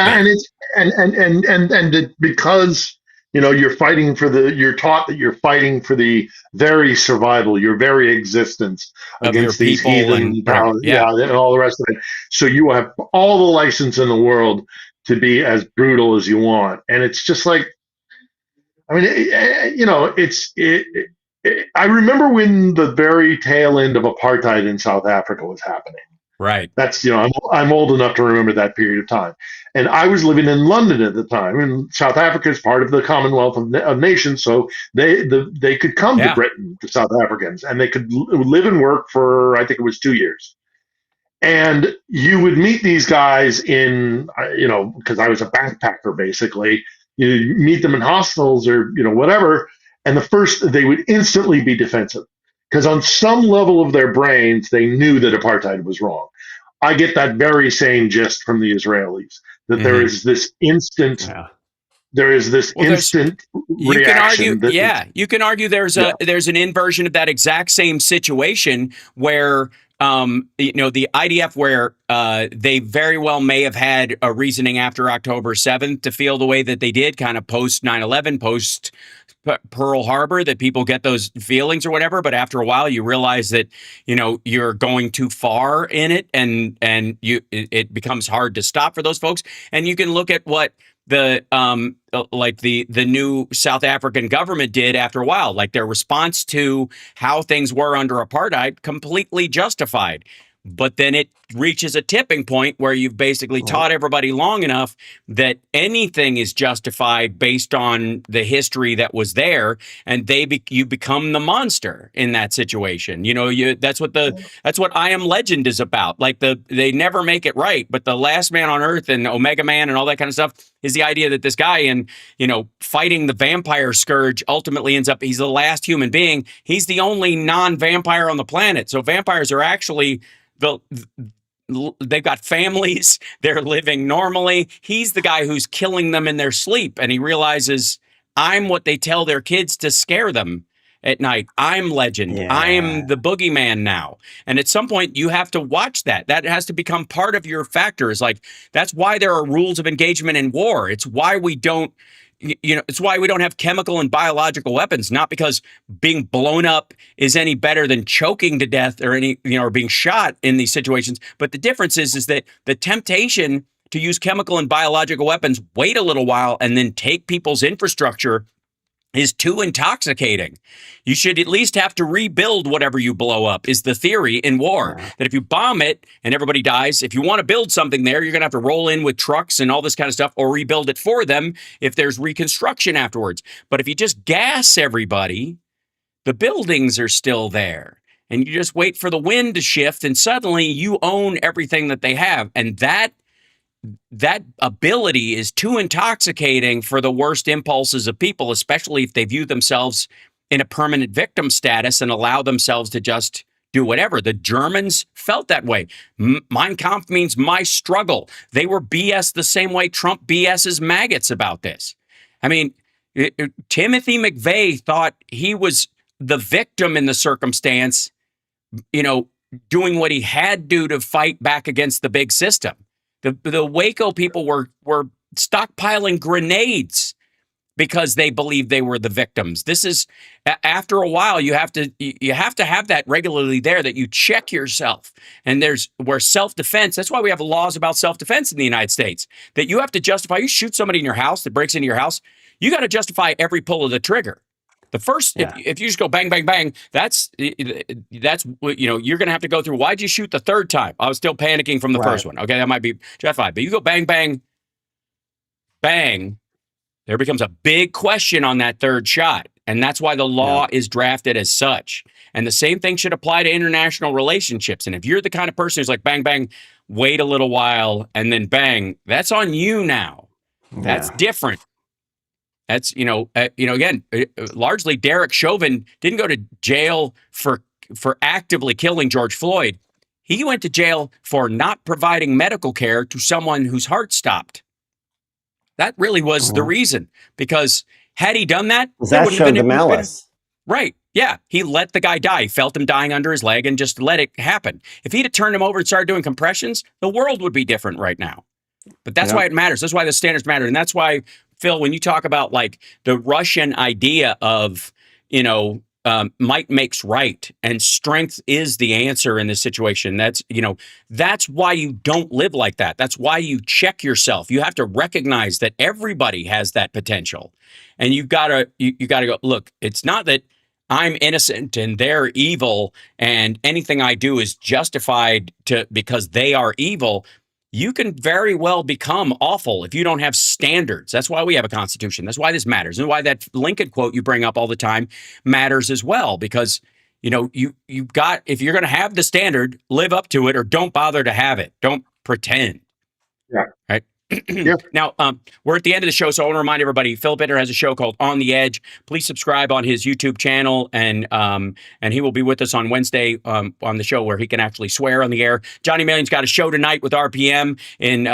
And because you're fighting you're taught that you're fighting for the very survival, your very existence against these heathen powers, and all the rest of it. So you have all the license in the world to be as brutal as you want, and it's just like, I remember when the very tail end of apartheid in South Africa was happening. Right. That's, I'm old enough to remember that period of time. And I was living in London at the time, and South Africa is part of the Commonwealth of Nations, so they could come to Britain, the South Africans, and they could live and work for, I think it was 2 years. And you would meet these guys in, because I was a backpacker, basically. You meet them in hostels or, whatever, and they would instantly be defensive. Because on some level of their brains, they knew that apartheid was wrong. I get that very same gist from the Israelis, that there is this instant, reaction. You can argue there's an inversion of that exact same situation where the IDF, where they very well may have had a reasoning after October 7th to feel the way that they did, kind of post 9/11, post Pearl Harbor, that people get those feelings or whatever. But after a while, you realize that you're going too far in it, and it becomes hard to stop for those folks. And you can look at what the new South African government did after a while, like their response to how things were under apartheid, completely justified. But then it reaches a tipping point where you've basically taught everybody long enough that anything is justified based on the history that was there, and you become the monster in that situation. That's what I Am Legend is about. Like they never make it right, but the Last Man on Earth and Omega Man and all that kind of stuff is the idea that this guy in fighting the vampire scourge ultimately ends up, he's the last human being. He's the only non-vampire on the planet. So vampires are actually they've got families, they're living normally. He's the guy who's killing them in their sleep, and he realizes, I'm what they tell their kids to scare them at night. I'm Legend. I'm the boogeyman now. And at some point you have to watch that. That has to become part of your factors. Like, that's why there are rules of engagement in war. It's why we don't it's why we don't have chemical and biological weapons, not because being blown up is any better than choking to death or or being shot in these situations. But the difference is that the temptation to use chemical and biological weapons, wait a little while and then take people's infrastructure is too intoxicating. You should at least have to rebuild whatever you blow up, is the theory in war. That if you bomb it and everybody dies, if you want to build something there, you're going to have to roll in with trucks and all this kind of stuff or rebuild it for them if there's reconstruction afterwards. But if you just gas everybody, the buildings are still there. And you just wait for the wind to shift and suddenly you own everything that they have. And that ability is too intoxicating for the worst impulses of people, especially if they view themselves in a permanent victim status and allow themselves to just do whatever. The Germans felt that way. Mein Kampf means my struggle. They were BS the same way Trump BS's maggots about this. I mean, Timothy McVeigh thought he was the victim in the circumstance, doing what he had to fight back against the big system. The Waco people were stockpiling grenades because they believed they were the victims. This is, after a while, you have to have that regularly there, that you check yourself. And where self-defense, that's why we have laws about self-defense in the United States, that you have to justify. You shoot somebody in your house that breaks into your house, you got to justify every pull of the trigger. The first, if you just go bang, bang, bang, that's what, you're going to have to go through. Why'd you shoot the third time? I was still panicking from the first one. Okay, that might be justified. But you go bang, bang, bang, there becomes a big question on that third shot. And that's why the law is drafted as such. And the same thing should apply to international relationships. And if you're the kind of person who's like, bang, bang, wait a little while, and then bang, that's on you now. That's different. That's, again, largely Derek Chauvin didn't go to jail for actively killing George Floyd. He went to jail for not providing medical care to someone whose heart stopped. That really was the reason, because had he done that, that showed the malice. Right. Yeah. He let the guy die. He felt him dying under his leg and just let it happen. If he'd have turned him over and started doing compressions, the world would be different right now. But that's why it matters. That's why the standards matter. And that's why, Phil, when you talk about like the Russian idea of, might makes right and strength is the answer in this situation. That's why you don't live like that. That's why you check yourself. You have to recognize that everybody has that potential. And you gotta go, look, it's not that I'm innocent and they're evil and anything I do is justified because they are evil. You can very well become awful if you don't have standards. That's why we have a constitution. That's why this matters. And why that Lincoln quote you bring up all the time matters as well. Because, you've got, if you're going to have the standard, live up to it or don't bother to have it. Don't pretend. Yeah. Right. Now, we're at the end of the show, so I want to remind everybody, Phil Bitter has a show called On the Edge. Please subscribe on his YouTube channel, and he will be with us on Wednesday on the show where he can actually swear on the air. Johnny Million's got a show tonight with RPM in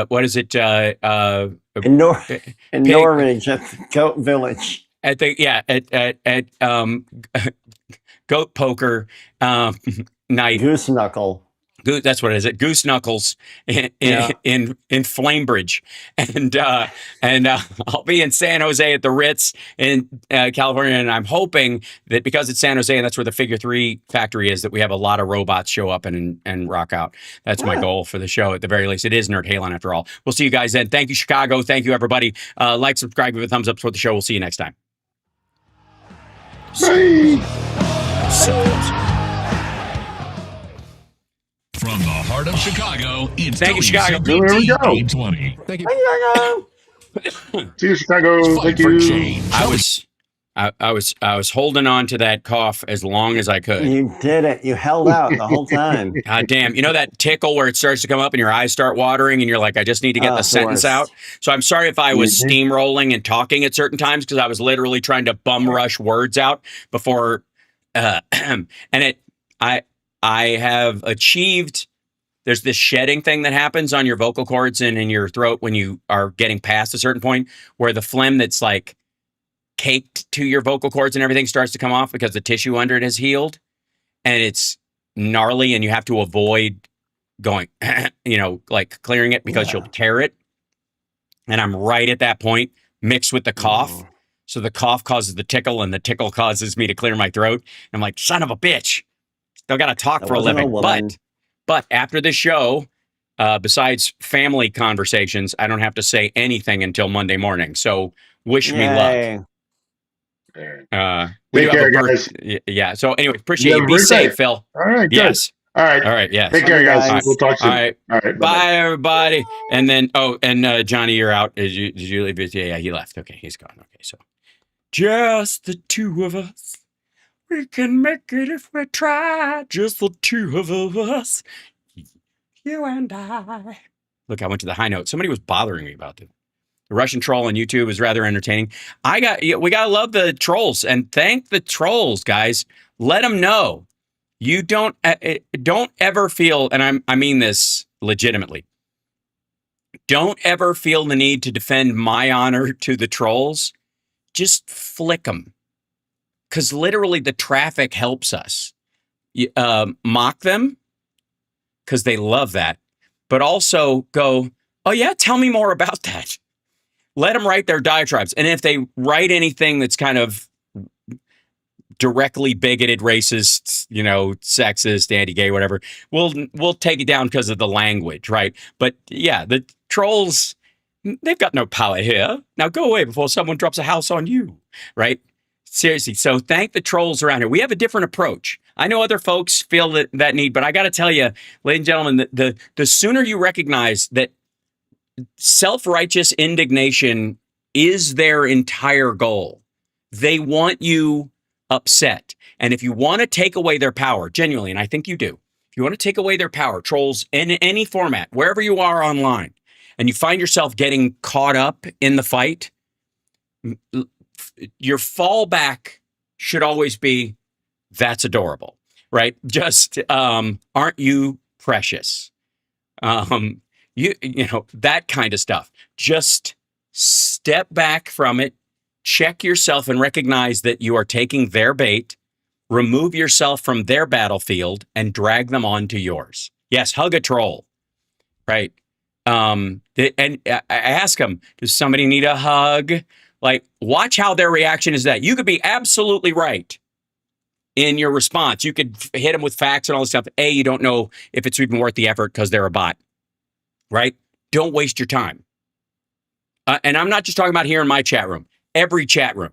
what is it? In Norwich at Goat Village. At Goat Poker night. Goose Knuckle. That's what it is. At Goose Knuckles in Flamebridge, and I'll be in San Jose at the Ritz in California, and I'm hoping that because it's San Jose and that's where the Figure 3 factory is, that we have a lot of robots show up and rock out. That's my goal for the show at the very least. It is Nerd Halen after all. We'll see you guys then. Thank you, Chicago. Thank you, everybody. Like, subscribe, give a thumbs up, support the show. We'll see you next time. From the heart of Chicago, it's Thank you, Chicago. There we go. 820. Thank you, See you, Chicago. Thank you. I was holding on to that cough as long as I could. You did it. You held out the whole time. God damn. You know that tickle where it starts to come up and your eyes start watering and you're like, I just need to get the sentence out. So I'm sorry if I was steamrolling and talking at certain times, because I was literally trying to bum rush words out before. I have achieved, there's this shedding thing that happens on your vocal cords and in your throat when you are getting past a certain point where the phlegm that's like caked to your vocal cords and everything starts to come off because the tissue under it has healed, and it's gnarly and you have to avoid going, like clearing it because you'll tear it. And I'm right at that point mixed with the cough. So the cough causes the tickle and the tickle causes me to clear my throat. I'm like, son of a bitch. Still got to talk for a living. But after the show, besides family conversations, I don't have to say anything until Monday morning. So wish me luck. We Take do have care, a guys. Yeah. So anyway, appreciate You you. have a Be birthday. safe, Phil. All right, good. Yes. All right. All right. Yes. Take care, guys. All right. We'll talk soon. All right. All right. Bye, everybody. And then, Johnny, you're out. Did you leave it? Yeah, he left. Okay, he's gone. Okay, so just the two of us. We can make it if we try. Just the two of us. You and I. Look, I went to the high note. Somebody was bothering me about it. The Russian troll on YouTube is rather entertaining. We gotta love the trolls and thank the trolls, guys. Let them know you don't ever feel, and I mean this legitimately. Don't ever feel the need to defend my honor to the trolls. Just flick them, because literally the traffic helps us. Mock them because they love that, but also go, oh yeah, tell me more about that. Let them write their diatribes. And if they write anything that's kind of directly bigoted, racist, sexist, anti-gay, whatever, we'll take it down because of the language, right? But yeah, the trolls, they've got no power here. Now go away before someone drops a house on you, right? Seriously. So thank the trolls around here. We have a different approach. I know other folks feel that need, but I got to tell you, ladies and gentlemen, the sooner you recognize that self-righteous indignation is their entire goal. They want you upset. And if you want to take away their power, genuinely, and I think you do, if you want to take away their power, trolls in any format, wherever you are online, and you find yourself getting caught up in the fight, your fallback should always be, that's adorable, right? Just, aren't you precious? You know, that kind of stuff. Just step back from it, check yourself and recognize that you are taking their bait, remove yourself from their battlefield and drag them onto yours. Yes, hug a troll, right? And I ask them, does somebody need a hug? Like, watch how their reaction is that. You could be absolutely right in your response. You could hit them with facts and all this stuff. You don't know if it's even worth the effort because they're a bot. Right? Don't waste your time. And I'm not just talking about here in my chat room, every chat room.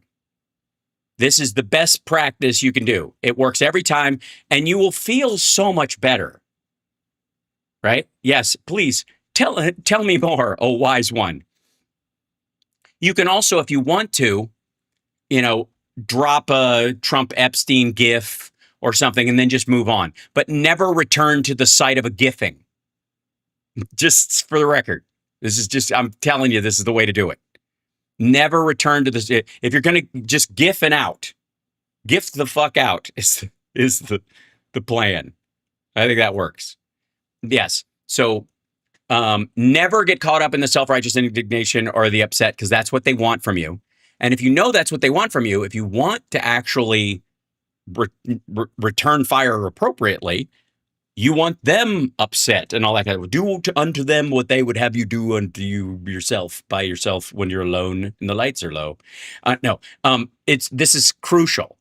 This is the best practice you can do. It works every time, and you will feel so much better. Right? Yes, please tell me more, oh wise one. You can also, if you want to, drop a Trump Epstein gif or something and then just move on. But never return to the site of a gifting. Just for the record, I'm telling you, this is the way to do it. Never return to this. If you're going to just gif the fuck out is the plan. I think that works. Yes. So never get caught up in the self-righteous indignation or the upset, because that's what they want from you. And if you know that's what they want from you, if you want to actually return fire appropriately, you want them upset and all that kind of. Do unto them what they would have you do unto you yourself, by yourself, when you're alone and the lights are low. This is crucial.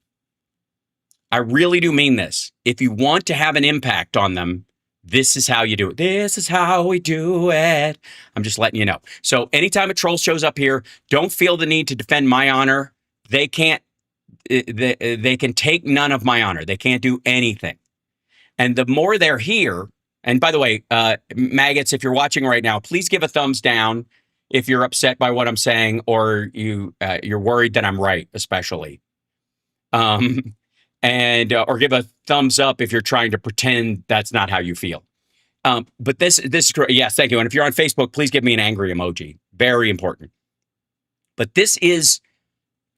I really do mean this. If you want to have an impact on them, this is how you do it. This is how we do it. I'm just letting you know. So anytime a troll shows up here, don't feel the need to defend my honor. They can't. They can take none of my honor. They can't do anything. And the more they're here, and by the way, maggots, if you're watching right now, please give a thumbs down if you're upset by what I'm saying, or you're worried that I'm right, especially. Or give a thumbs up if you're trying to pretend that's not how you feel. But this is correct. Yes, thank you. And if you're on Facebook, please give me an angry emoji. Very important. But this is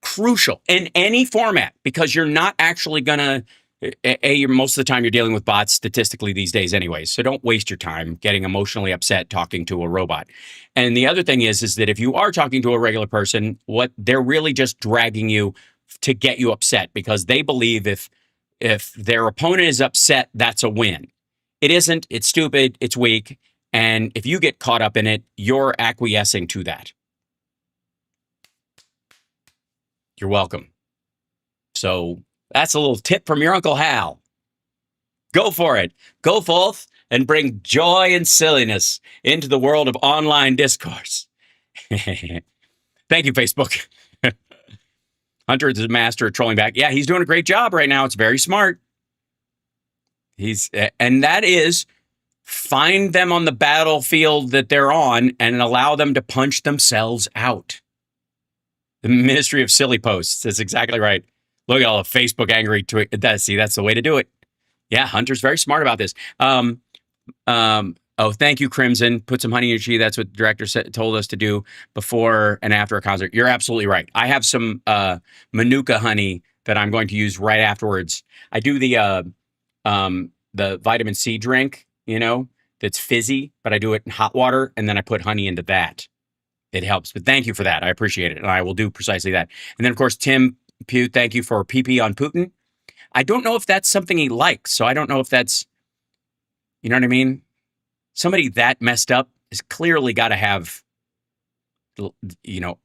crucial in any format, because you're not actually going to. Most of the time you're dealing with bots statistically these days anyways. So don't waste your time getting emotionally upset talking to a robot. And the other thing is that if you are talking to a regular person, what they're really just dragging you to get you upset, because they believe if their opponent is upset, that's a win. It isn't. It's stupid. It's weak. And if you get caught up in it, you're acquiescing to that. You're welcome. So that's a little tip from your Uncle Hal. Go for it. Go forth and bring joy and silliness into the world of online discourse. Thank you, Facebook. Hunter is a master at trolling back. Yeah, he's doing a great job right now. It's very smart. And that is find them on the battlefield that they're on and allow them to punch themselves out. The Ministry of Silly Posts. That's exactly right. Look at all the Facebook angry tweet. That's the way to do it. Yeah, Hunter's very smart about this. Thank you, Crimson. Put some honey in your tea. That's what the director told us to do before and after a concert. You're absolutely right. I have some Manuka honey that I'm going to use right afterwards. I do the vitamin C drink, that's fizzy, but I do it in hot water, and then I put honey into that. It helps. But thank you for that. I appreciate it. And I will do precisely that. And then, of course, Tim Pugh, thank you for PP on Putin. I don't know if that's something he likes. So I don't know if that's, you know what I mean? Somebody that messed up has clearly got to have,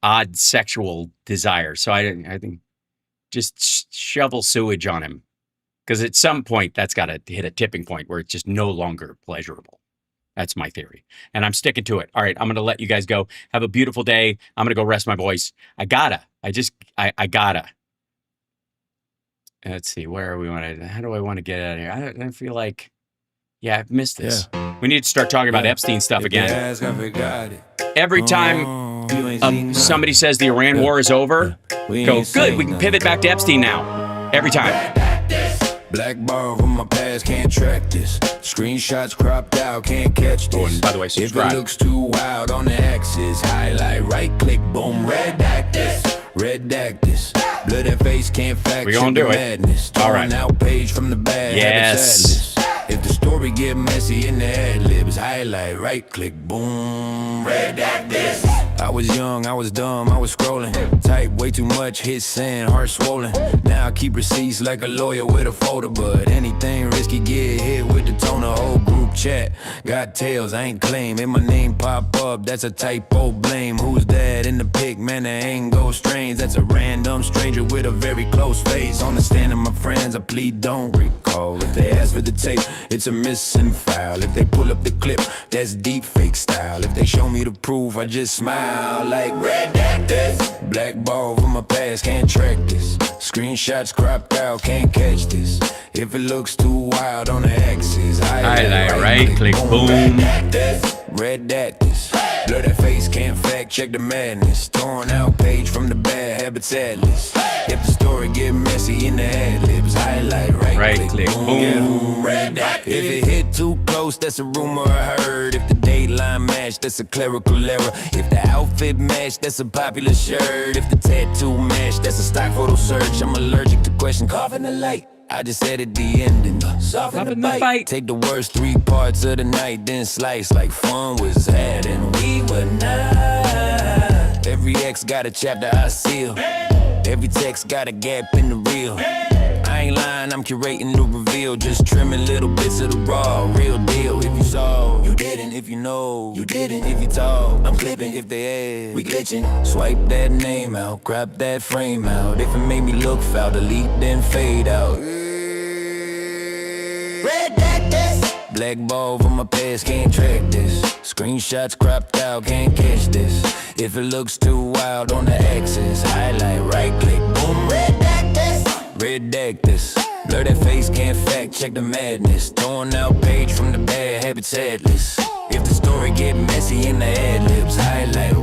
odd sexual desires. So I think just shovel sewage on him. Because at some point, that's got to hit a tipping point where it's just no longer pleasurable. That's my theory. And I'm sticking to it. All right, I'm going to let you guys go. Have a beautiful day. I'm going to go rest my voice. I gotta. Let's see, how do I want to get out of here? I feel like, I've missed this. Yeah. We need to start talking about Epstein stuff again. Every time somebody says the Iran war is over, go, good, we can pivot back to Epstein now. Every time. Black bar from my past, can't track this. Screenshots cropped out, can't catch this. Oh, and by the way, subscribe. If it looks too wild on the axis, highlight, right click, boom, redact this. Redact this. Blood and face can't fact we gonna do madness. All right. Out page from the bad. Yes. If the story get messy in the ad libs, highlight, right click, boom, redact this. I was young, I was dumb, I was scrolling. Type way too much, hit send, heart swollen. Now I keep receipts like a lawyer with a folder. But anything risky get hit with the toner. Whole group chat, got tails, I ain't claim. If my name pop up, that's a typo, blame. Who's that in the pic, man, that ain't go strange. That's a random stranger with a very close face. Understanding my friends, I plead don't recall. If they ask for the tape, it's a missing file. If they pull up the clip, that's deep fake style. If they show me the proof, I just smile. Like redact this. Black ball from my past, can't track this. Screenshots cropped out, can't catch this. If it looks too wild on the axis, highlight, right click, boom. Redact this. Blur that face, can't fact check the madness. Torn out page from the bad habits atlas. If the story get messy in the ad libs, highlight, right click, boom. Redact. If it hit too close, that's a rumor I heard. If the dateline match, that's a clerical error. If the outfit match, that's a popular shirt. If the tattoo match, that's a stock photo search. I'm allergic to question, coughing the light. I just edit the ending, soften the bite. Take the worst 3 parts of the night, then slice like fun was had and we were not. Every X got a chapter I seal. Every text got a gap in the reel. I ain't lying, I'm curating the reveal. Just trimming little bits of the raw, real deal. If you saw, you didn't. If you know, you didn't. If you talk, I'm clipping. If they ask, we glitching. Swipe that name out, crop that frame out. If it made me look foul, delete then fade out. Redact this. Black ball from my past, can't track this. Screenshots cropped out, can't catch this. If it looks too wild on the axis, highlight, right click, boom, redact this. Redact this. Blur that face, can't fact check the madness. Torn out page from the bad habits atlas. If the story get messy in the ad libs, highlight,